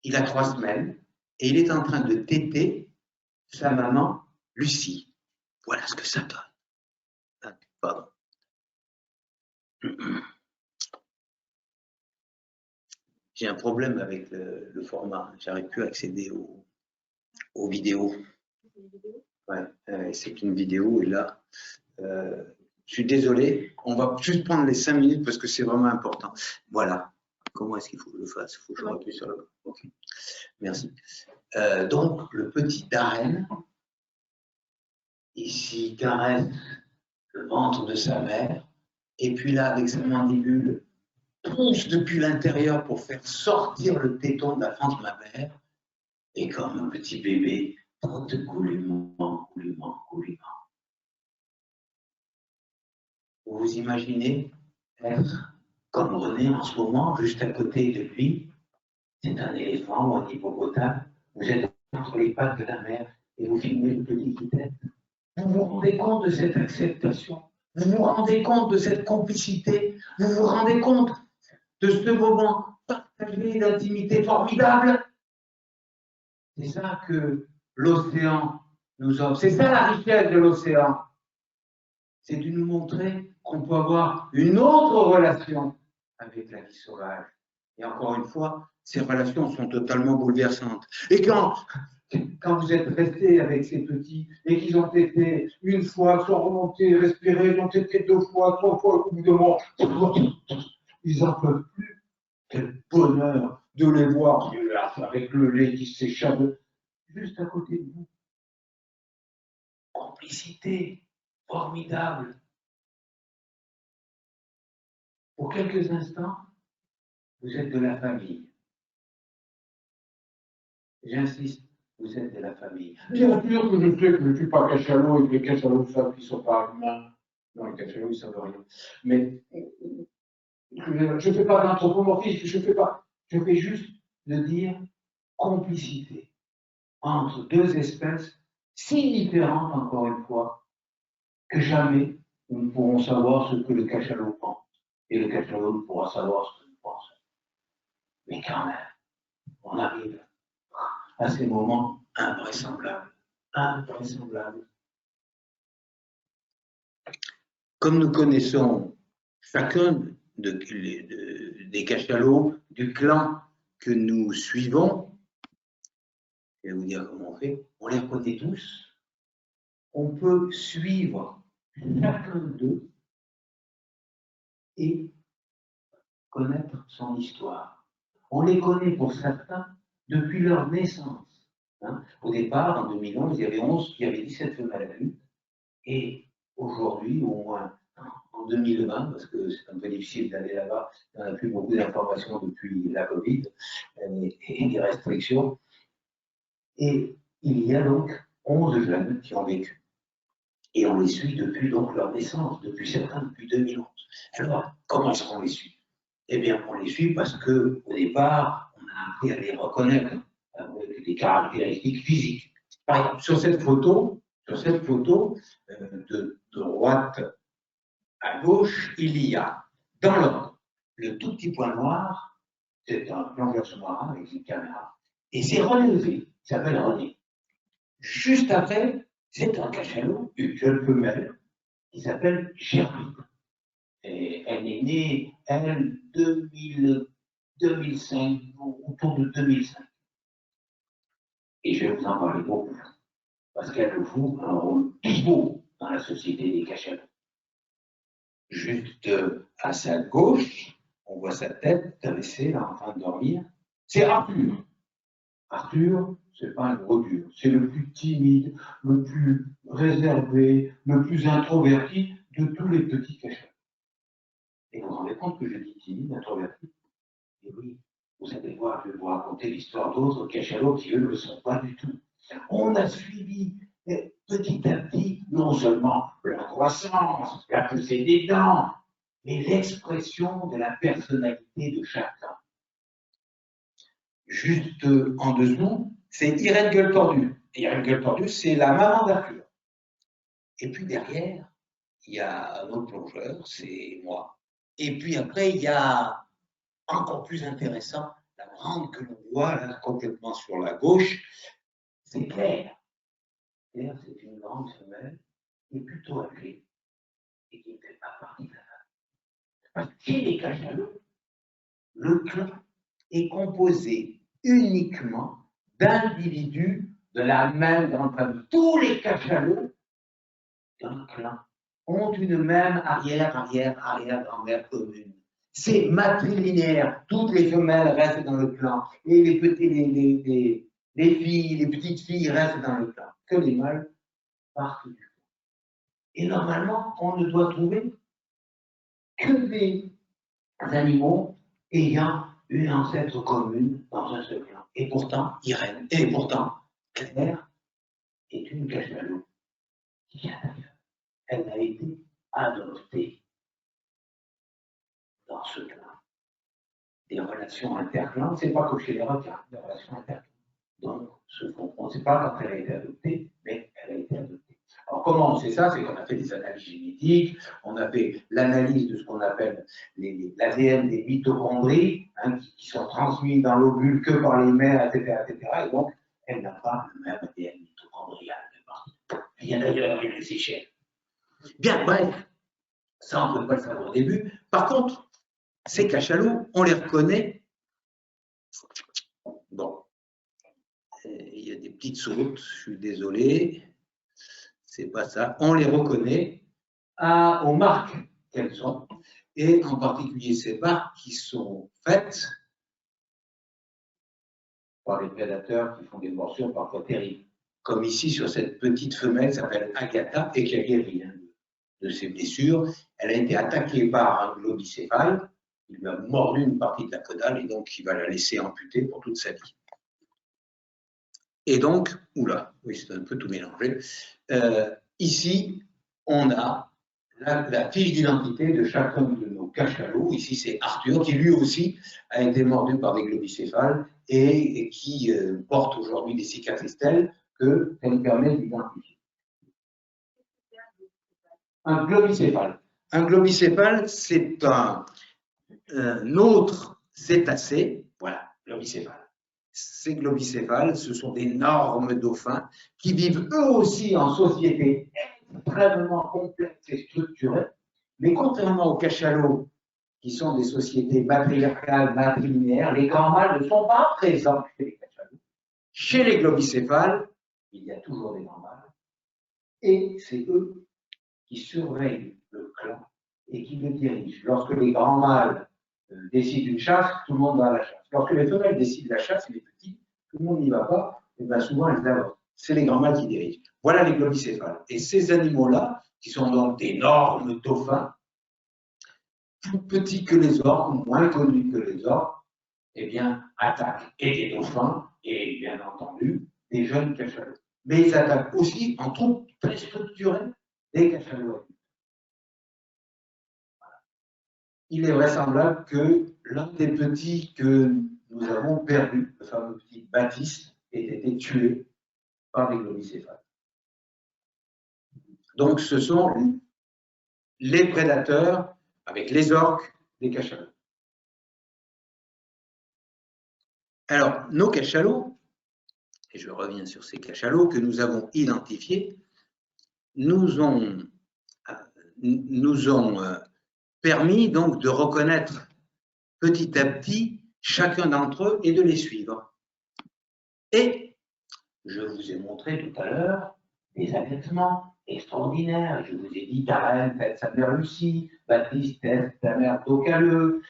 Il a 3 semaines. Et il est en train de téter sa maman, Lucie. Voilà ce que ça donne. Pardon. J'ai un problème avec le format. J'arrive plus à accéder aux vidéos. Ouais, c'est une vidéo et là, je suis désolé. On va juste prendre les 5 minutes parce que c'est vraiment important. Voilà. Comment est-ce qu'il faut que je le fasse? Il faut que je appuie sur le... Ok. Merci. Donc, le petit Darren, ici, caresse le ventre de sa mère, et puis là, avec sa mandibule, pousse depuis l'intérieur pour faire sortir le téton de la fente de ma mère, et comme un petit bébé, trotte goulûment. Vous vous imaginez être comme René en ce moment, juste à côté de lui, c'est un éléphant ou un hippopotame, vous êtes entre les pattes de la mère et vous filmez le petit qui tête. Vous vous rendez compte de cette acceptation? Vous vous rendez compte de cette complicité? Vous vous rendez compte de ce moment partagé d'intimité formidable? C'est ça que l'océan nous offre. C'est ça la richesse de l'océan. C'est de nous montrer qu'on peut avoir une autre relation avec la vie sauvage. Et encore une fois, ces relations sont totalement bouleversantes. Et quand vous êtes resté avec ces petits et qu'ils ont été une fois, sont remontés, respirés, ils ont été 2 fois, 3 fois, au bout de moment, ils n'en peuvent plus. Quel bonheur de les voir avec le lait qui s'échappe juste à côté de vous. Complicité formidable. Pour quelques instants, vous êtes de la famille. J'insiste, vous êtes de la famille. Bien sûr que je sais que je ne suis pas cachalot et que les cachalots savent qu'ils ne sont pas humains. Non, les cachalots, ils ne savent rien. Mais je ne fais pas d'anthropomorphisme, je fais juste de dire complicité entre 2 espèces si différentes, encore une fois, que jamais nous ne pourrons savoir ce que le cachalot pense. Et le cachalot ne pourra savoir ce que nous pensons. Mais quand même, on arrive à ces moments invraisemblables. Comme nous connaissons chacun des cachalots du clan que nous suivons, Je vais vous dire comment on fait. On les reconnaît tous. On peut suivre chacun d'eux et connaître son histoire. On les connaît pour certains depuis leur naissance. Hein. Au départ, en 2011, il y avait 17 femelles adultes. Et aujourd'hui, au moins en 2020, parce que c'est un peu difficile d'aller là-bas, on n'a plus beaucoup d'informations depuis la Covid et des restrictions. Et il y a donc 11 jeunes qui ont vécu. Et on les suit depuis donc leur naissance, depuis certains depuis 2011. Alors, comment est-ce qu'on les suit? Eh bien, on les suit parce qu'au départ, on a appris à les reconnaître avec des caractéristiques physiques. Par exemple, sur cette photo, de droite à gauche, il y a, dans l'ordre, le tout petit point noir, c'est un plongeur sous-marin avec une caméra, et c'est relevé, il s'appelle René. Juste après, c'est un cachalot, une jeune femelle, qui s'appelle Germaine. Et elle est née, elle, 2005, autour de 2005. Et je vais vous en parler beaucoup, parce qu'elle joue un rôle pivot dans la société des cachalots. Juste à sa gauche, on voit sa tête dressée, là, en train de dormir. C'est Arthur. Arthur, c'est pas un gros dur, c'est le plus timide, le plus réservé, le plus introverti de tous les petits cachalots. Et vous vous rendez compte que je dis timide, introverti? Et oui, vous allez voir, je vais vous raconter l'histoire d'autres cachalots qui, eux, ne le sont pas du tout. On a suivi petit à petit, non seulement la croissance, la poussée des dents, mais l'expression de la personnalité de chacun. Juste en dessous, c'est Irène Gueule Tordue. Irène Gueule Tordue, c'est la maman d'Arthur. Et puis derrière, il y a un autre plongeur, c'est moi. Et puis après, il y a, encore plus intéressant, la grande que l'on voit là, complètement sur la gauche, c'est Claire. Claire, c'est une grande femelle qui est plutôt âgée et qui ne fait pas partie de la famille. Parce que chez les cachalots, le clan est composé uniquement d'individus de la même grande famille. Tous les cachalots d'un clan ont une même arrière-grand-mère commune. C'est matrilinéaire. Toutes les femelles restent dans le clan. Et les filles, les petites filles restent dans le clan. Que les mâles partent du clan. Et normalement, on ne doit trouver que des animaux ayant une ancêtre commune dans un seul clan. Et pourtant, Irène, et pourtant, Claire est une cachalot qui vient d'ailleurs. Elle a été adoptée dans ce clan. Des relations interclans, c'est pas comme chez les requins, des relations interclans. Donc, on ne sait pas quand elle a été adoptée, mais elle a été adoptée. Alors, comment on sait ça? C'est qu'on a fait des analyses génétiques, on a fait l'analyse de ce qu'on appelle l'ADN des mitochondries, hein, qui sont transmis dans l'ovule que par les mères, etc., etc. Et donc, elle n'a pas le même ADN mitochondrial. Il y a d'ailleurs une Seychelles. Bien, bref, ça, on ne peut pas le savoir au début. Par contre, ces cachalots, on les reconnaît. Bon, il y a des petites sautes, je suis désolé. C'est pas ça. On les reconnaît aux marques qu'elles ont, et en particulier ces marques qui sont faites par les prédateurs qui font des morsures parfois terribles. Comme ici sur cette petite femelle qui s'appelle Agatha et qui a guéri de ses blessures. Elle a été attaquée par un globicéphale. Il lui a mordu une partie de la caudale et donc il va la laisser amputée pour toute sa vie. Et donc, oula, oui, c'est un peu tout mélangé. Ici, on a la fiche d'identité de chacun de nos cachalots. Ici, c'est Arthur, qui lui aussi a été mordu par des globicéphales et qui porte aujourd'hui des cicatrices telles que ça nous permet d'identifier. Un globicéphale. Un globicéphale, c'est un autre cétacé. Voilà, globicéphale. Ces globicéphales, ce sont d'énormes dauphins qui vivent eux aussi en société extrêmement complexes et structurées. Mais contrairement aux cachalots, qui sont des sociétés matriarcales, matrilinéaires, les grands mâles ne sont pas présents chez les cachalots. Chez les globicéphales, il y a toujours des grands mâles, et c'est eux qui surveillent le clan et qui le dirigent. Lorsque les grands mâles décident une chasse, tout le monde va à la chasse. Lorsque les femelles décident la chasse, et les petits, tout le monde n'y va pas, et bien souvent elles avortent. C'est les grands mâles qui dirigent. Voilà les globicéphales. Et ces animaux-là, qui sont donc d'énormes dauphins, plus petits que les orques, moins connus que les orques, eh bien, attaquent et des dauphins, et bien entendu, des jeunes cachalots. Mais ils attaquent aussi en troupes très structurées des cachalots. Il est vraisemblable que l'un des petits que nous avons perdu, le fameux petit Baptiste, ait été tué par des globicéphales. Donc, ce sont les prédateurs avec les orques des cachalots. Alors, nos cachalots, et je reviens sur ces cachalots que nous avons identifiés, nous ont permis donc de reconnaître petit à petit chacun d'entre eux et de les suivre. Et je vous ai montré tout à l'heure des allaitements extraordinaires. Je vous ai dit, Darren tête sa mère Lucie, Baptiste tête sa mère Docaleux,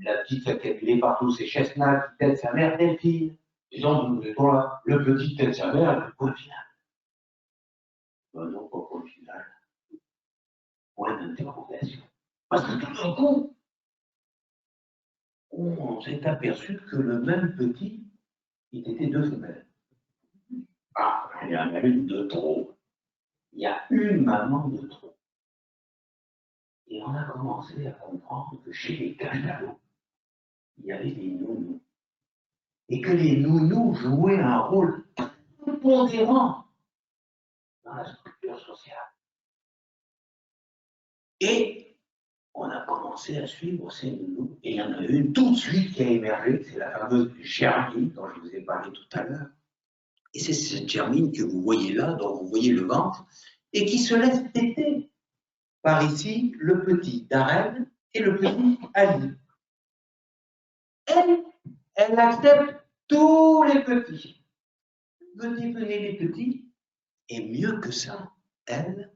la petite qui a calculé partout ses chestnuts qui tête sa mère Delphine. Et donc, nous mettons là, le petit tête sa mère, le point final. Ben non, pas point final. Point d'interrogation. Parce que tout d'un coup, on s'est aperçu que le même petit, il était deux femelles. Ah, il y en a une de trop. Il y a une maman de trop. Et on a commencé à comprendre que chez les cachalots, il y avait des nounous. Et que les nounous jouaient un rôle prépondérant dans la structure sociale. Et on a commencé à suivre ces nounous. Et il y en a une tout de suite qui a émergé, c'est la fameuse Germine dont je vous ai parlé tout à l'heure. Et c'est cette Germine que vous voyez là, dont vous voyez le ventre, et qui se laisse téter par ici le petit Darren et le petit Ali. Elle accepte tous les petits. Venez les petits. Et mieux que ça, elle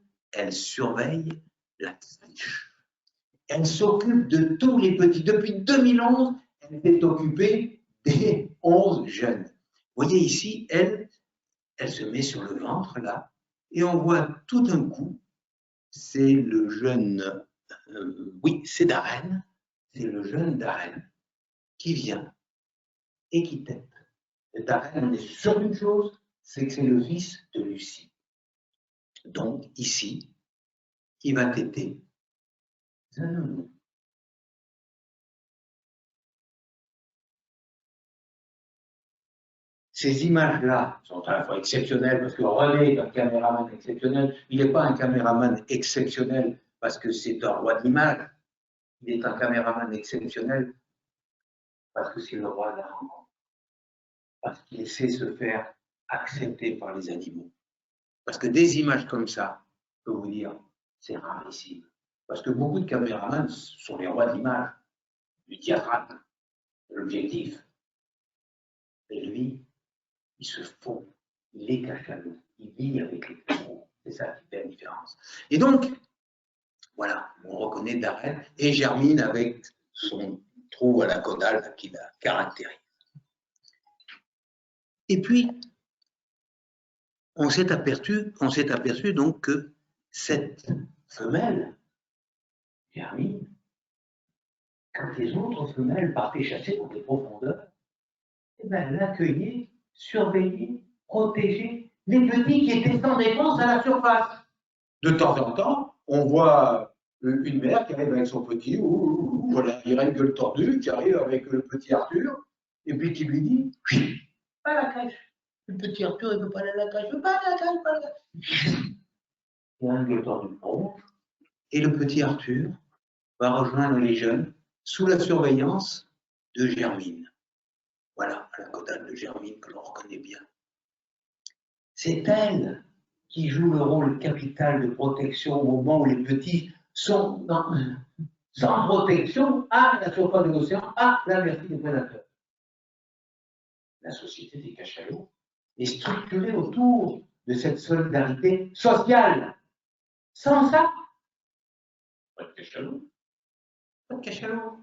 surveille la crèche. Elle s'occupe de tous les petits. Depuis 2011, elle s'est occupée des 11 jeunes. Vous voyez ici, elle se met sur le ventre là, et on voit tout d'un coup, c'est le jeune, oui, c'est Darren, c'est le jeune Darren qui vient et qui tète. Et Darren, on est sûr d'une chose, c'est que c'est le fils de Lucie. Donc ici, il va téter un nounou. Ces images-là sont à la fois exceptionnelles parce que René est un caméraman exceptionnel. Il n'est pas un caméraman exceptionnel parce que c'est un roi de l'image. Il est un caméraman exceptionnel parce que c'est le roi de la rencontre. Parce qu'il sait se faire accepter par les animaux. Parce que des images comme ça, je peux vous dire, c'est rarissime. Parce que beaucoup de caméramans sont les rois de l'image, du théâtral, de l'objectif. Et lui, il se fond, il est cachalot, il vit avec les taureaux. C'est ça qui fait la différence. Et donc, voilà, on reconnaît Darren et Germine avec son trou à la caudale qui la caractérise. Et puis, on s'est aperçu donc que cette femelle, Germine, quand les autres femelles partaient chasser dans des profondeurs, eh ben, elle accueillait, surveillait, protégeait les petits qui étaient sans défense à la surface. De temps en temps, on voit une mère qui arrive avec son petit, voilà, il a une gueule tordue, qui arrive avec le petit Arthur, et puis qui lui dit, pas à la crèche. Le petit Arthur, il ne veut pas aller à la crèche, il ne veut pas aller à la crèche, pas à la crèche. Il a une gueule tordue ronge, et le petit Arthur va rejoindre les jeunes sous la surveillance de Germine. Voilà, la caudale de Germine que l'on reconnaît bien. C'est elle qui joue le rôle capital de protection au moment où les petits sont sans protection à la surface de l'océan, à la merci des prédateurs. la société des cachalots est structurée autour de cette solidarité sociale. Sans ça, pas de cachalot. Pas de cachalot.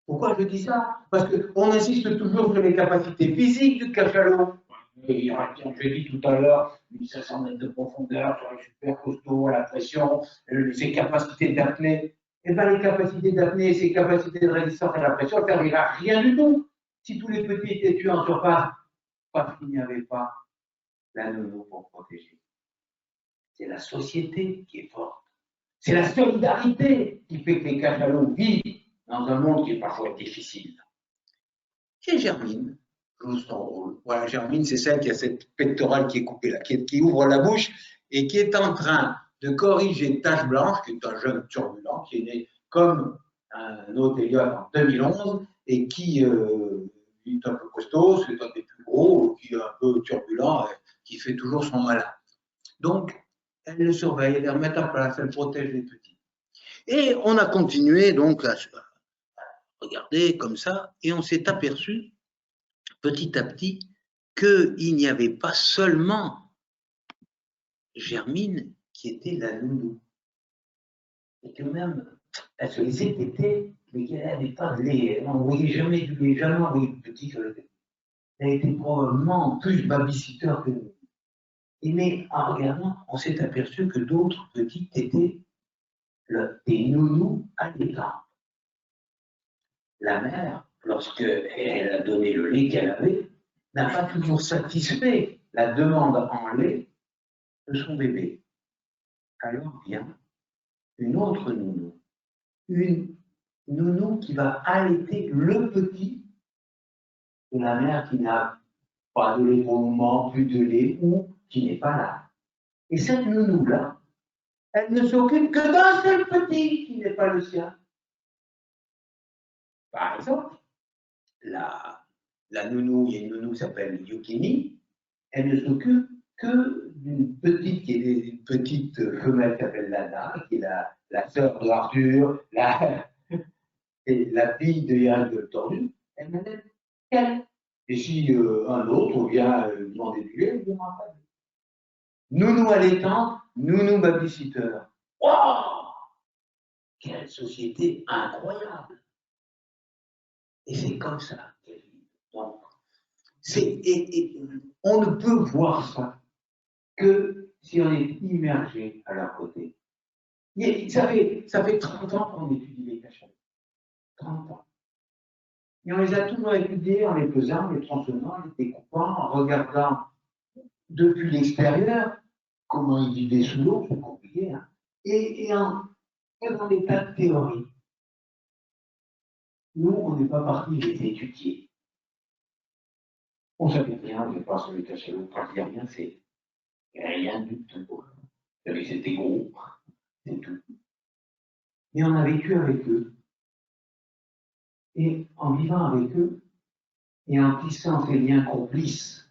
Pourquoi je dis ça? Parce qu'on insiste toujours sur les capacités physiques du cachalot. Et j'ai dit tout à l'heure, 1500 mètres de profondeur, sur un super costaud, à la pression, ses capacités d'apnée. Eh bien, les capacités d'apnée et ses capacités de résistance à la pression ne serviraient à rien du tout si tous les petits étaient tués en surface, parce qu'il n'y avait pas la nounou pour protéger. C'est la société qui est forte. C'est la solidarité qui fait que les cachalots vivent dans un monde qui est parfois difficile. Et Germine joue son rôle. Voilà, Germine, c'est celle qui a cette pectorale qui est coupée là, qui ouvre la bouche et qui est en train de corriger Tache Blanche, qui est un jeune turbulent, qui est né comme un autre Elliot en 2011 et qui est un peu costaud, c'est un des plus gros, qui est un peu turbulent, qui fait toujours son malin. Donc, elle le surveille, elle les remet en place, elle protège les petits. Et on a continué donc à regarder comme ça, et on s'est aperçu petit à petit qu'il n'y avait pas seulement Germine qui était la nounou, et que même elle se laissait téter, mais qu'elle n'avait pas de lait, elle n'envoyait jamais du lait, jamais envoyé de petit sur le lait. Elle était probablement plus babysitter que nous. Mais en regardant, on s'est aperçu que d'autres petits étaient des nounous à l'état. La mère, lorsqu'elle a donné le lait qu'elle avait, n'a pas toujours satisfait la demande en lait de son bébé. Alors vient une autre nounou, une nounou qui va allaiter le petit de la mère qui n'a pas de lait pour le moment, plus de lait, ou qui n'est pas là. Et cette nounou-là, elle ne s'occupe que d'un seul petit qui n'est pas le sien. Par exemple, la nounou, il y a une nounou qui s'appelle Yukini, elle ne s'occupe que d'une petite, qui est une petite femelle qui s'appelle Lana, qui est la sœur de Arthur, et la fille de Yann de Tordu. Elle n'a qu'elle. Et si un autre vient demander du lait, elle ne demande pas. Nounou allaitante, nounou babysitter. Waouh! Quelle société incroyable! Et c'est comme ça qu'elle vit. Donc, on ne peut voir ça que si on est immergé à leur côté. Ça fait 30 ans qu'on étudie les cachalots. 30 ans. Et on les a toujours étudiés en les pesant, en les tronçonnant, en les découpant, en regardant depuis l'extérieur comment ils vivaient sous l'eau, c'est compliqué, hein, et en faisant des tas de théories. Nous, on n'est pas partis les étudier. On ne savait rien, on n'est pas sur les cachalots, quand il n'y a rien, c'est rien du tout. C'était gros, c'est tout. Mais on a vécu avec eux. Et en vivant avec eux, et en tissant ces liens complices,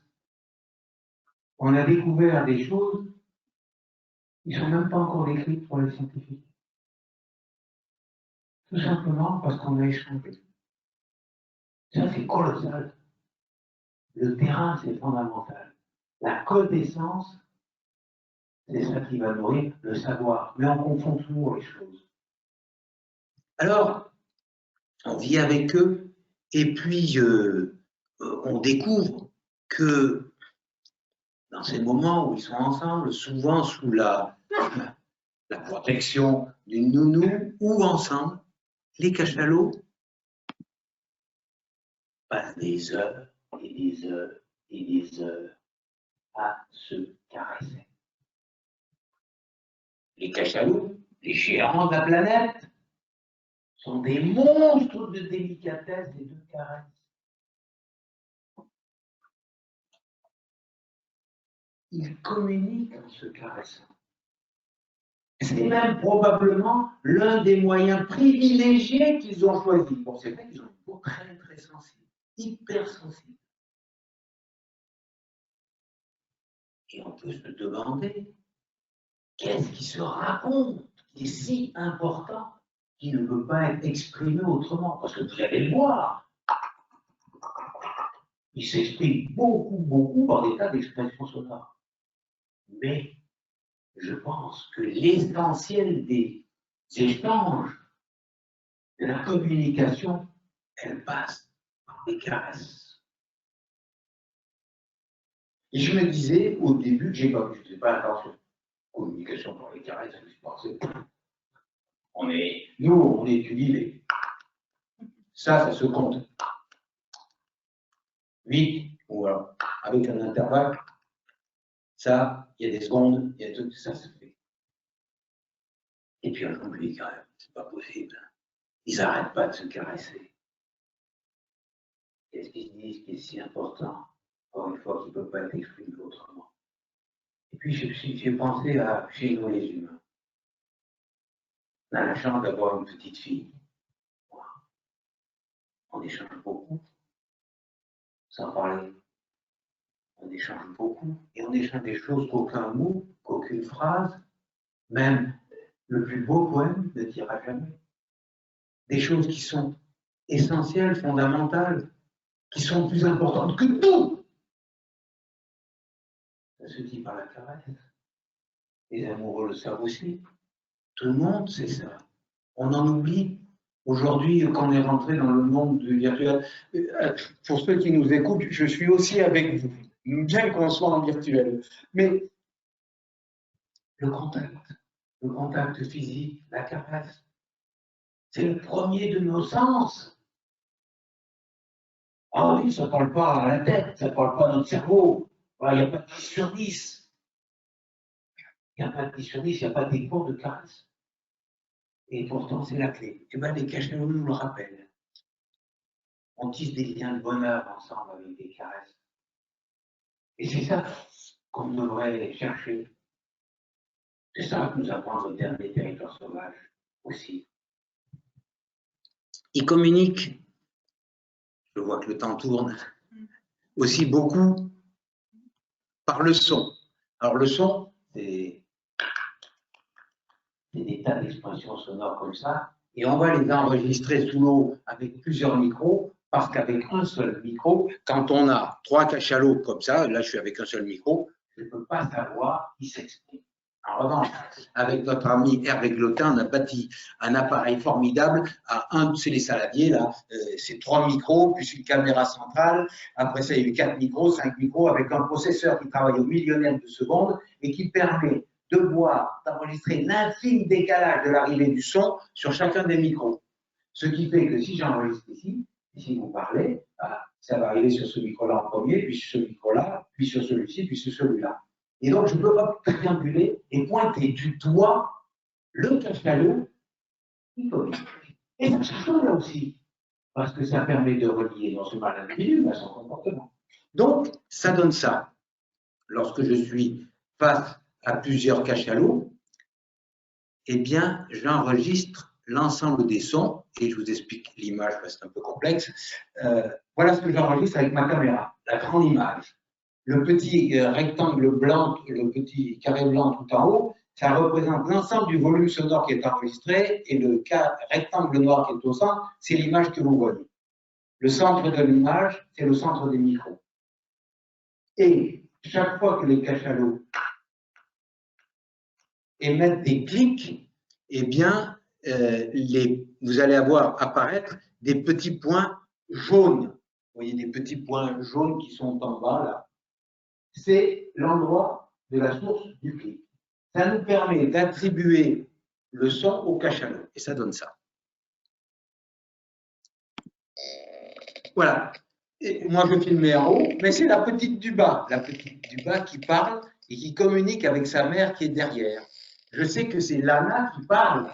on a découvert des choses qui ne sont même pas encore décrites pour les scientifiques. Tout simplement parce qu'on a échangé. Ça, c'est colossal. Le terrain, c'est fondamental. La connaissance, c'est ça qui va nourrir le savoir. Mais on confond toujours les choses. Alors, on vit avec eux, et puis on découvre que dans ces moments où ils sont ensemble, souvent sous la protection d'une nounou, ou ensemble, les cachalots passent des heures et des heures et des heures à se caresser. Les cachalots, les géants de la planète, sont des monstres de délicatesse et de caresse. Ils communiquent en se caressant. C'est même probablement l'un des moyens privilégiés qu'ils ont choisi. Bon, c'est vrai qu'ils ont une peau très très sensible, hyper sensible. Et on peut se demander, qu'est-ce qui se raconte, qui est si important, qui ne peut pas être exprimé autrement? Parce que vous allez le voir, il s'exprime beaucoup par des tas d'expressions sonores. Mais je pense que l'essentiel des échanges, de la communication, elle passe par les caresses. Et je me disais au début que je ne faisais pas attention. Communication par les caresses, je pensais. Nous, on étudie les. Ça se compte. Vite, ou alors, avec un intervalle. Ça, il y a des secondes, il y a tout ça se fait. Et puis aujourd'hui, quand même, c'est pas possible. Ils n'arrêtent pas de se caresser. Qu'est-ce qu'ils disent qui est si important, encore une fois, qui ne peut pas être exprimé autrement. Et puis j'ai pensé à chez nous les humains. On a la chance d'avoir une petite fille. On échange beaucoup, sans parler. On échange beaucoup, et on échange des choses qu'aucun mot, qu'aucune phrase, même le plus beau poème ne dira jamais. Des choses qui sont essentielles, fondamentales, qui sont plus importantes que tout. Ça se dit par la caresse. Les amoureux le savent aussi. Tout le monde sait ça. On en oublie. Aujourd'hui, quand on est rentré dans le monde du virtuel, pour ceux qui nous écoutent, je suis aussi avec vous, bien qu'on soit en virtuel. Mais le contact physique, la caresse, c'est le premier de nos sens. Ah oui, ça ne parle pas à la tête, ça ne parle pas à notre cerveau. Il n'y a pas de 10 sur 10. Il n'y a pas de 10 sur 10, il n'y a pas d'effort de caresse. Et pourtant, c'est la clé. Et bien, les cachalots nous le rappellent. On tisse des liens de bonheur ensemble avec des caresses. Et c'est ça qu'on devrait chercher. C'est ça que nous apprend le dernier territoire sauvage aussi. Ils communiquent, je vois que le temps tourne, aussi beaucoup par le son. Alors le son, c'est des tas d'expressions sonores comme ça, et on va les enregistrer sous l'eau avec plusieurs micros, parce qu'avec un seul micro, quand on a 3 cachalots comme ça, là je suis avec un seul micro, je ne peux pas savoir qui s'exprime. En revanche, avec notre ami Hervé Glotin, on a bâti un appareil formidable. C'est les saladiers, là, c'est 3 micros, plus une caméra centrale. Après ça, il y a eu 4 micros, 5 micros, avec un processeur qui travaille au millionième de seconde et qui permet de voir, d'enregistrer l'infime décalage de l'arrivée du son sur chacun des micros. Ce qui fait que si j'enregistre ici, si vous parlez, ça va arriver sur ce micro-là en premier, puis sur ce micro-là, puis sur celui-ci, puis sur celui-là. Et donc, je peux trianguler et pointer du doigt le cachalot qui communique. Et ça change là aussi, parce que ça permet de relier non seulement l'individu, mais à son comportement. Donc, ça donne ça. Lorsque je suis face à plusieurs cachalots, eh bien, j'enregistre l'ensemble des sons, et je vous explique l'image, parce que c'est un peu complexe. Voilà ce que j'enregistre avec ma caméra, la grande image. Le petit rectangle blanc, le petit carré blanc tout en haut, ça représente l'ensemble du volume sonore qui est enregistré, et le rectangle noir qui est au centre, c'est l'image que vous voyez. Le centre de l'image, c'est le centre des micros. Et chaque fois que les cachalots émettent des clics, eh bien, vous allez avoir apparaître des petits points jaunes. Vous voyez des petits points jaunes qui sont en bas, là. C'est l'endroit de la source du clic. Ça nous permet d'attribuer le son au cachalot. Et ça donne ça. Voilà. Et moi, je filmais en haut, mais c'est la petite du bas. La petite du bas qui parle et qui communique avec sa mère qui est derrière. Je sais que c'est Lana qui parle.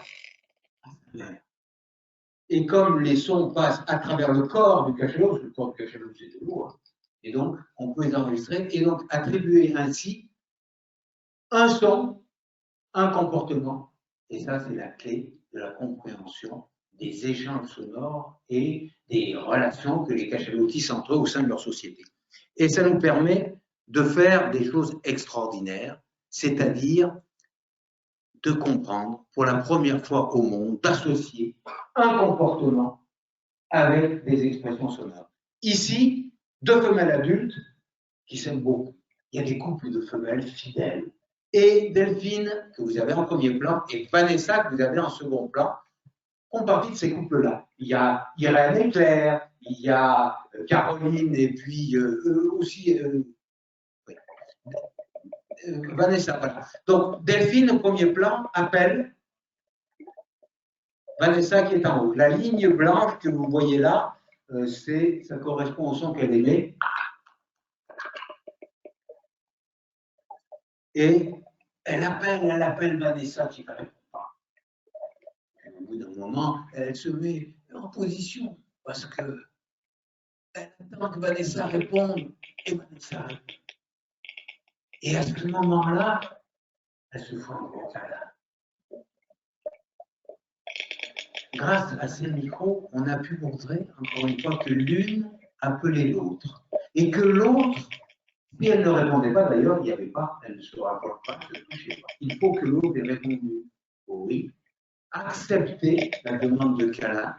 Et comme les sons passent à travers le corps du cachalot, parce que le corps du cachalot, c'est de l'eau, et donc on peut les enregistrer et donc attribuer ainsi un son, un comportement. Et ça, c'est la clé de la compréhension des échanges sonores et des relations que les cachalots tissent entre eux au sein de leur société. Et ça nous permet de faire des choses extraordinaires, c'est-à-dire de comprendre pour la première fois au monde, d'associer un comportement avec des expressions sonores. Ici, deux femelles adultes qui s'aiment beaucoup. Il y a des couples de femelles fidèles. Et Delphine, que vous avez en premier plan, et Vanessa, que vous avez en second plan, font partie de ces couples-là. Il y a Irène et Claire, il y a Caroline, et puis aussi Vanessa. Voilà. Donc, Delphine, au premier plan, appelle Vanessa qui est en haut. La ligne blanche que vous voyez là, ça correspond au son qu'elle émet. Et elle appelle Vanessa qui ne répond pas. Et au bout d'un moment, elle se met en position parce que elle attend que Vanessa réponde et Vanessa répond. Et à ce moment-là, elle se fait un gros câlin. Grâce à ces micros, on a pu montrer, encore une fois, que l'une appelait l'autre. Et que l'autre, si elle ne répondait pas, d'ailleurs, il n'y avait pas, elle ne se rapporte pas, elle ne se touchait pas. Il faut que l'autre ait répondu oui, accepter la demande de câlin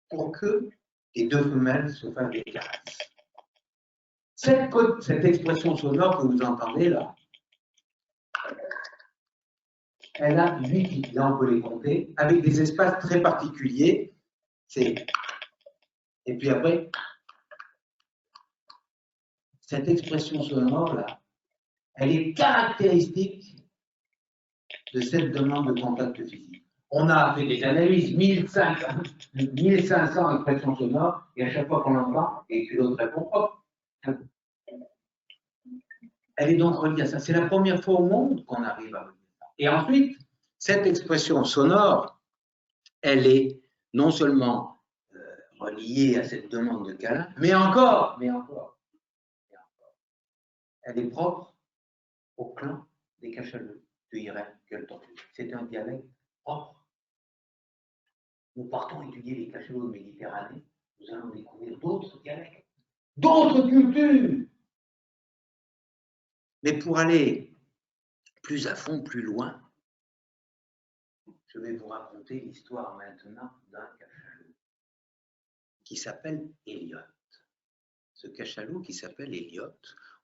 pour que les deux femelles se fassent des caresses. Cette expression sonore que vous entendez là, elle a 8 bits, là on peut les compter, avec des espaces très particuliers. Et puis après, cette expression sonore là, elle est caractéristique de cette demande de contact physique. On a fait des analyses, 1500 expressions sonores, et à chaque fois qu'on l'entend, et que l'autre répond, hop. Elle est donc reliée à ça. C'est la première fois au monde qu'on arrive à relier ça. Et ensuite, cette expression sonore, elle est non seulement reliée à cette demande de câlin, mais encore, elle est propre au clan des cachalots de Irène Gueule-Tortue. C'est un dialecte propre. Nous partons étudier les cachalots de Méditerranée, nous allons découvrir d'autres dialectes, d'autres cultures. Mais pour aller plus à fond, plus loin, je vais vous raconter l'histoire maintenant d'un cachalot qui s'appelle Elliot. Ce cachalot qui s'appelle Elliot,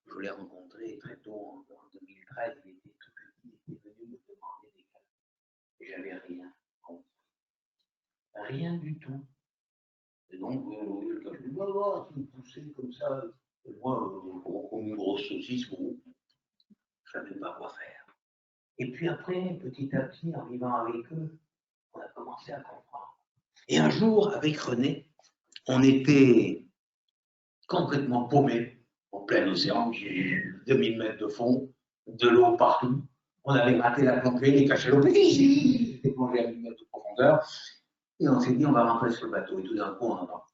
je l'ai rencontré très tôt en 2013, il était tout petit, il était venu me demander des câlins. Et j'avais rien compris. Rien du tout. Et donc, le cachalot, voilà, il me poussait comme ça. Et moi, comme une grosse saucisse, bon, je ne savais pas quoi faire. Et puis après, petit à petit, en vivant avec eux, on a commencé à comprendre. Et un jour, avec René, on était complètement paumés en plein océan, 2000 mètres de fond, de l'eau partout. On avait raté la plongée, les cachalots étaient plongés à 1000 mètres de profondeur. Et on s'est dit, on va rentrer sur le bateau. Et tout d'un coup, on entend.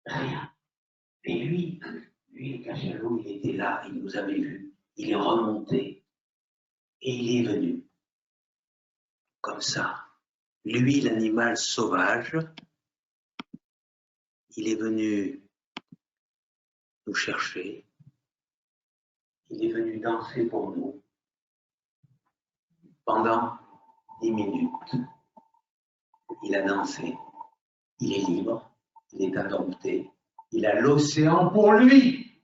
Rien. Et lui, le cachalot, il était là, il nous avait vus, il est remonté et il est venu. Comme ça. Lui, l'animal sauvage, il est venu nous chercher, il est venu danser pour nous pendant 10 minutes. Il a dansé, il est libre, il est indompté, il a l'océan pour lui.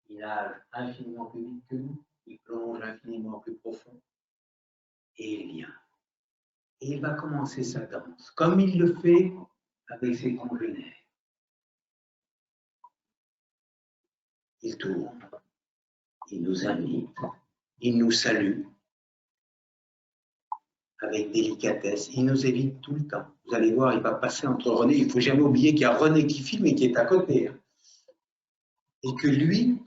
Il nage infiniment plus vite que nous, il plonge infiniment plus profond et il vient. Et il va commencer sa danse, comme il le fait avec ses congénères. Il tourne, il nous invite, il nous salue avec délicatesse, il nous évite tout le temps. Vous allez voir, il va passer entre René, il ne faut jamais oublier qu'il y a René qui filme et qui est à côté. Et que lui,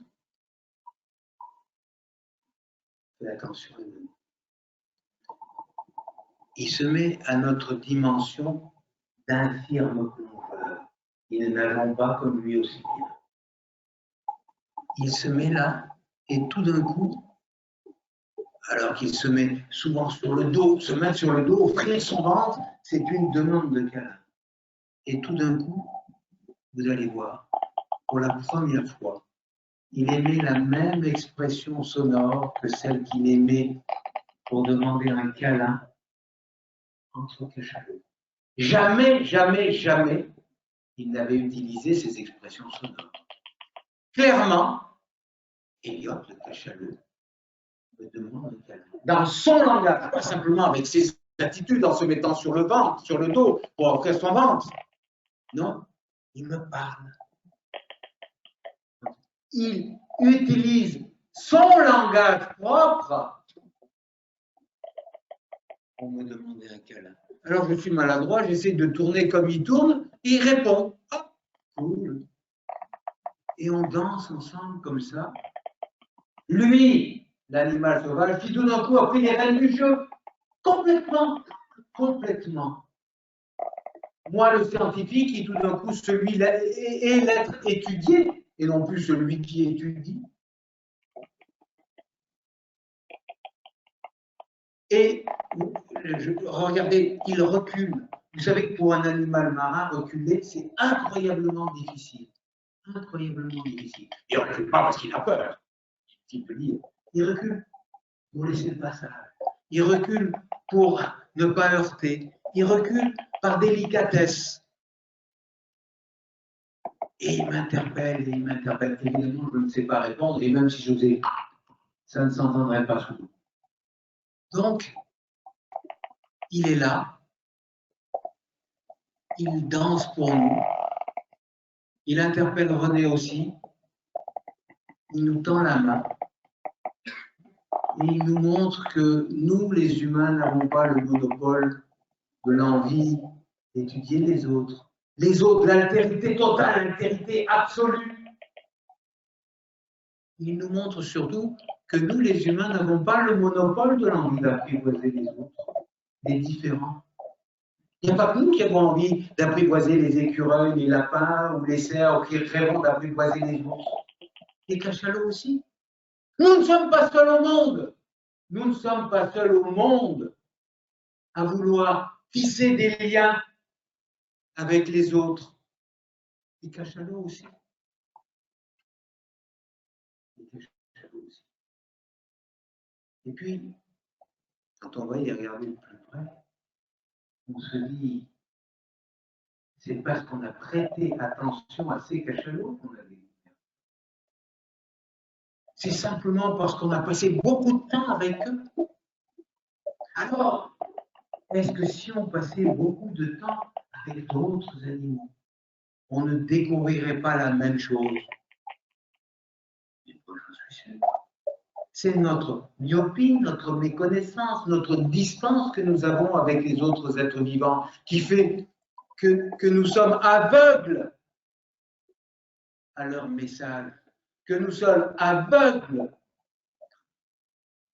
fait attention à nous. Il se met à notre dimension d'infirme plongeur. Ils ne nagent pas comme lui aussi bien. Il se met là et tout d'un coup, alors qu'il se met souvent sur le dos, se mettre sur le dos, offrir son ventre, c'est une demande de câlin. Et tout d'un coup, vous allez voir, pour la première fois, il émet la même expression sonore que celle qu'il émet pour demander un câlin entre cachalots. Jamais, jamais, jamais, il n'avait utilisé ces expressions sonores. Clairement, Eliot, le cachalot, me demande un câlin. Dans son langage, pas simplement avec ses attitudes en se mettant sur le ventre, sur le dos, pour offrir son ventre. Non, il me parle. Il utilise son langage propre pour me demander un câlin. Alors je suis maladroit, j'essaie de tourner comme il tourne, et il répond. Ah, cool. Et on danse ensemble comme ça. Lui, l'animal sauvage, qui tout d'un coup a pris les rênes du jeu. Complètement. Complètement. Moi, le scientifique, qui tout d'un coup, celui-là est l'être étudié, et non plus celui qui étudie. Et regardez, il recule. Vous savez que pour un animal marin, reculer, c'est incroyablement difficile. Incroyablement difficil. Il ne recule pas parce qu'il a peur. Il peut dire. Il recule pour laisser le passage. Il recule pour ne pas heurter. Il recule par délicatesse. Et il m'interpelle, et il m'interpelle. Évidemment, je ne sais pas répondre, et même si j'osais, ça ne s'entendrait pas souvent. Donc, il est là. Il danse pour nous. Il interpelle René aussi. Il nous tend la main. Et il nous montre que nous, les humains, n'avons pas le monopole de l'envie d'étudier les autres. Les autres, l'altérité totale, l'altérité absolue. Il nous montre surtout que nous, les humains, n'avons pas le monopole de l'envie d'apprivoiser les autres, les différents. Il n'y a pas que nous qui avons envie d'apprivoiser les écureuils, les lapins ou les cerfs, ou qui rêvons d'apprivoiser les autres. Les cachalots aussi. Nous ne sommes pas seuls au monde. Nous ne sommes pas seuls au monde à vouloir tisser des liens avec les autres. Les cachalots aussi. Les cachalots aussi. Et puis, quand on va y regarder de plus près, on se dit, c'est parce qu'on a prêté attention à ces cachalots qu'on a découvert. C'est simplement parce qu'on a passé beaucoup de temps avec eux. Alors, est-ce que si on passait beaucoup de temps avec d'autres animaux, on ne découvrirait pas la même chose? Je suis sûr. C'est notre myopie, notre méconnaissance, notre distance que nous avons avec les autres êtres vivants qui fait que nous sommes aveugles à leur message, que nous sommes aveugles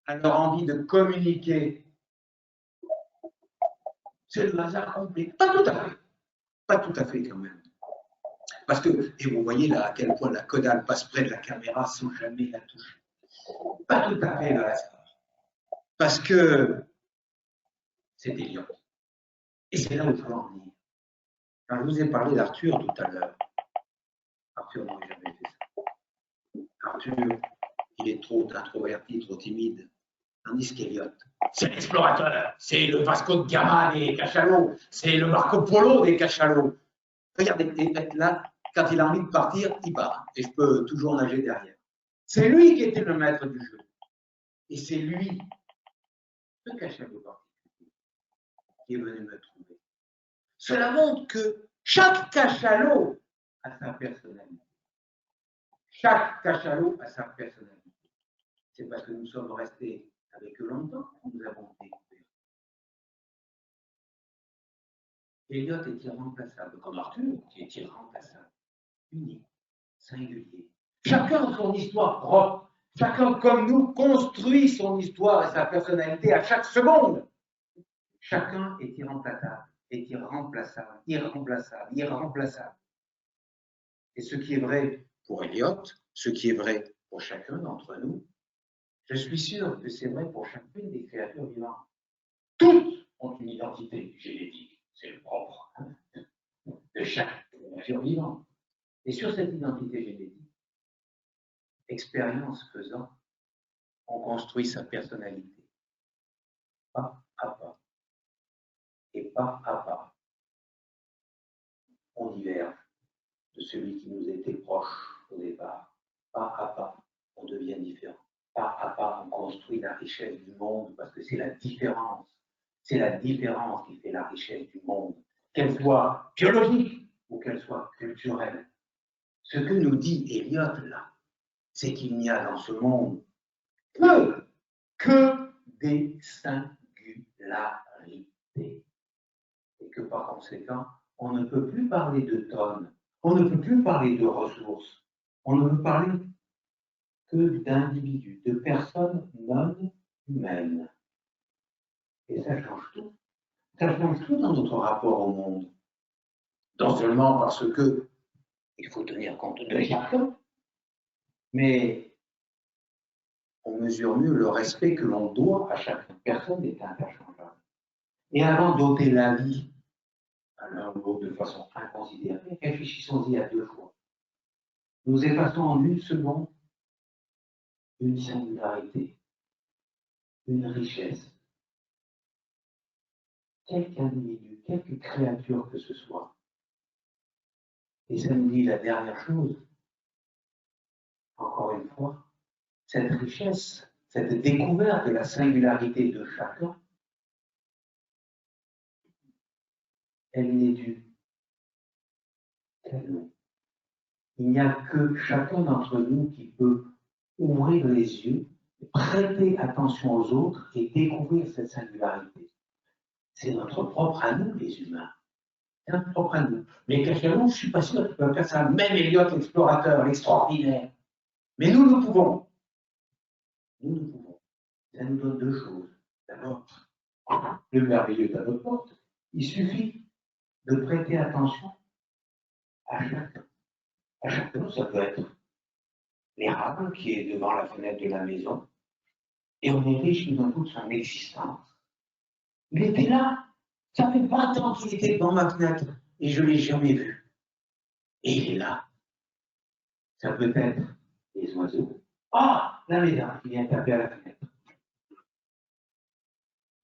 à leur envie de communiquer. C'est le hasard complet. Pas tout à fait. Pas tout à fait quand même. Parce que, et vous voyez là à quel point la caudale passe près de la caméra sans jamais la toucher. Pas tout à fait le hasard. Parce que c'est Eliot. Et c'est là où il faut en venir. Quand je vous ai parlé d'Arthur tout à l'heure, Arthur n'aurait jamais fait ça. Arthur, il est trop introverti, trop timide. Tandis qu'Eliot, c'est l'explorateur, c'est le Vasco de Gama des cachalots, c'est le Marco Polo des cachalots. Regardez, là, quand il a envie de partir, il part. Et je peux toujours nager derrière. C'est lui qui était le maître du jeu. Et c'est lui, ce cachalot particulier, qui est venu me trouver. Cela montre que chaque cachalot a sa personnalité. Chaque cachalot a sa personnalité. C'est parce que nous sommes restés avec eux longtemps que nous avons découvert. Eliot est irremplaçable, comme Arthur, qui est irremplaçable, unique, singulier. Chacun a son histoire propre. Chacun, comme nous, construit son histoire et sa personnalité à chaque seconde. Chacun est irremplaçable, irremplaçable. Et ce qui est vrai pour Eliot, ce qui est vrai pour chacun d'entre nous, je suis sûr que c'est vrai pour chacune des créatures vivantes. Toutes ont une identité génétique, c'est le propre de chaque créature vivante. Et sur cette identité génétique, expérience faisant, on construit sa personnalité, pas à pas, et pas à pas, on diverge de celui qui nous était proche au départ. Pas à pas, on devient différent. Pas à pas, on construit la richesse du monde parce que c'est la différence. C'est la différence qui fait la richesse du monde, qu'elle soit biologique ou qu'elle soit culturelle. Ce que nous dit Eliot là, c'est qu'il n'y a dans ce monde que des singularités. Et que par conséquent, on ne peut plus parler de tonnes, on ne peut plus parler de ressources, on ne peut parler que d'individus, de personnes non humaines. Et ça change tout. Ça change tout dans notre rapport au monde. Non seulement parce que il faut tenir compte de chacun, mais on mesure mieux le respect que l'on doit à chacune. Personne n'est interchangeable. Et avant d'ôter la vie à l'un ou l'autre de façon inconsidérée, réfléchissons-y à deux fois. Nous effaçons en une seconde une singularité, une richesse. Quelque individu, quelque créature que ce soit. Et ça nous dit la dernière chose, encore une fois, cette richesse, cette découverte de la singularité de chacun, elle n'est due qu'à nous. Il n'y a que chacun d'entre nous qui peut ouvrir les yeux, prêter attention aux autres et découvrir cette singularité. C'est notre propre à nous, les humains. C'est notre propre à nous. Mais Cachalot, je ne suis pas sûr qu'il peut faire ça. Même Eliot, l'explorateur, l'extraordinaire. Mais nous pouvons. Nous pouvons. Ça nous donne deux choses. D'abord, le merveilleux est à notre porte. Il suffit de prêter attention à chacun. À chacun, ça peut être l'érable qui est devant la fenêtre de la maison, et on est riche dans toute son existence. Il était là, ça fait 20 ans qu'il était devant ma fenêtre, et je ne l'ai jamais vu. Et il est là. Ça peut être les oiseaux. Ah, la médard qui vient taper à la fenêtre.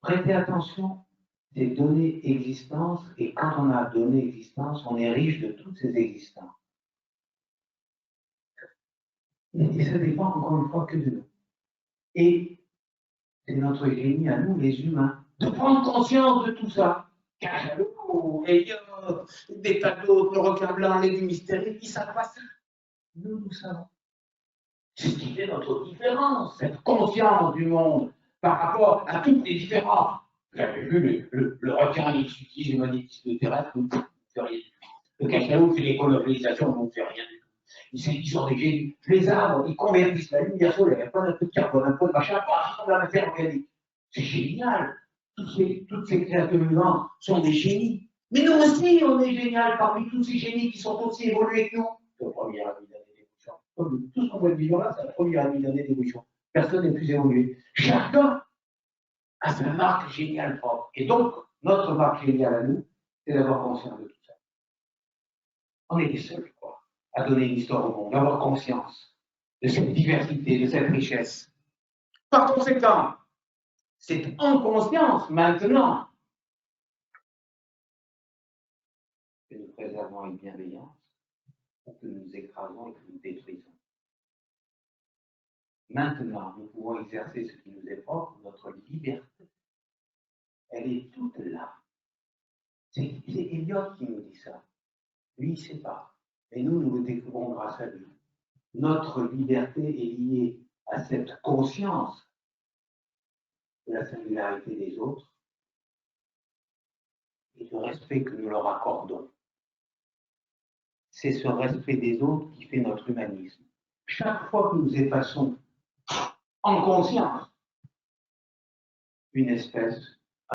Prêter attention, c'est donner existence, et quand on a donné existence, on est riche de toutes ces existences. Et ça dépend encore une fois que de nous. Et c'est notre génie à nous, les humains, de prendre conscience de tout ça. Cachalot, Eliot, des tas d'autres, le requin blanc, les mystérieux, ils ne savent pas ça. Nous savons. C'est ce qui fait notre différence, cette conscience du monde par rapport à toutes les différences. Vous avez vu le requin étudie le magnétisme terrestre, vous ne faites rien du tout. Le cachalot fait les colonisations, vous ne faites rien du tout. Ils sont des génies. Les arbres, ils convertissent la lumière solaire, pas un peu de carbone, un peu de machin, pas de la matière organique. C'est génial. Toutes ces créatures vivantes sont des génies. Mais nous aussi, on est génial parmi tous ces génies qui sont aussi évolués que nous. C'est la première année d'évolution. Tout ce qu'on voit de vivant là, c'est la première année d'évolution. Personne n'est plus évolué. Chacun a sa marque géniale propre. Et donc, notre marque géniale à nous, c'est d'avoir conscience de tout ça. On est les seuls, je crois, à donner une histoire au monde, d'avoir conscience de cette diversité, de cette richesse. Par conséquent, c'est en conscience maintenant que nous préservons une bienveillance, ou que nous écrasons et que nous détruisons. Maintenant, nous pouvons exercer ce qui nous est propre, notre liberté. Elle est toute là. C'est Eliot qui nous dit ça. Lui, il ne sait pas. Mais nous le découvrons grâce à lui. Notre liberté est liée à cette conscience de la singularité des autres et du respect que nous leur accordons. C'est ce respect des autres qui fait notre humanisme. Chaque fois que nous effaçons en conscience une espèce,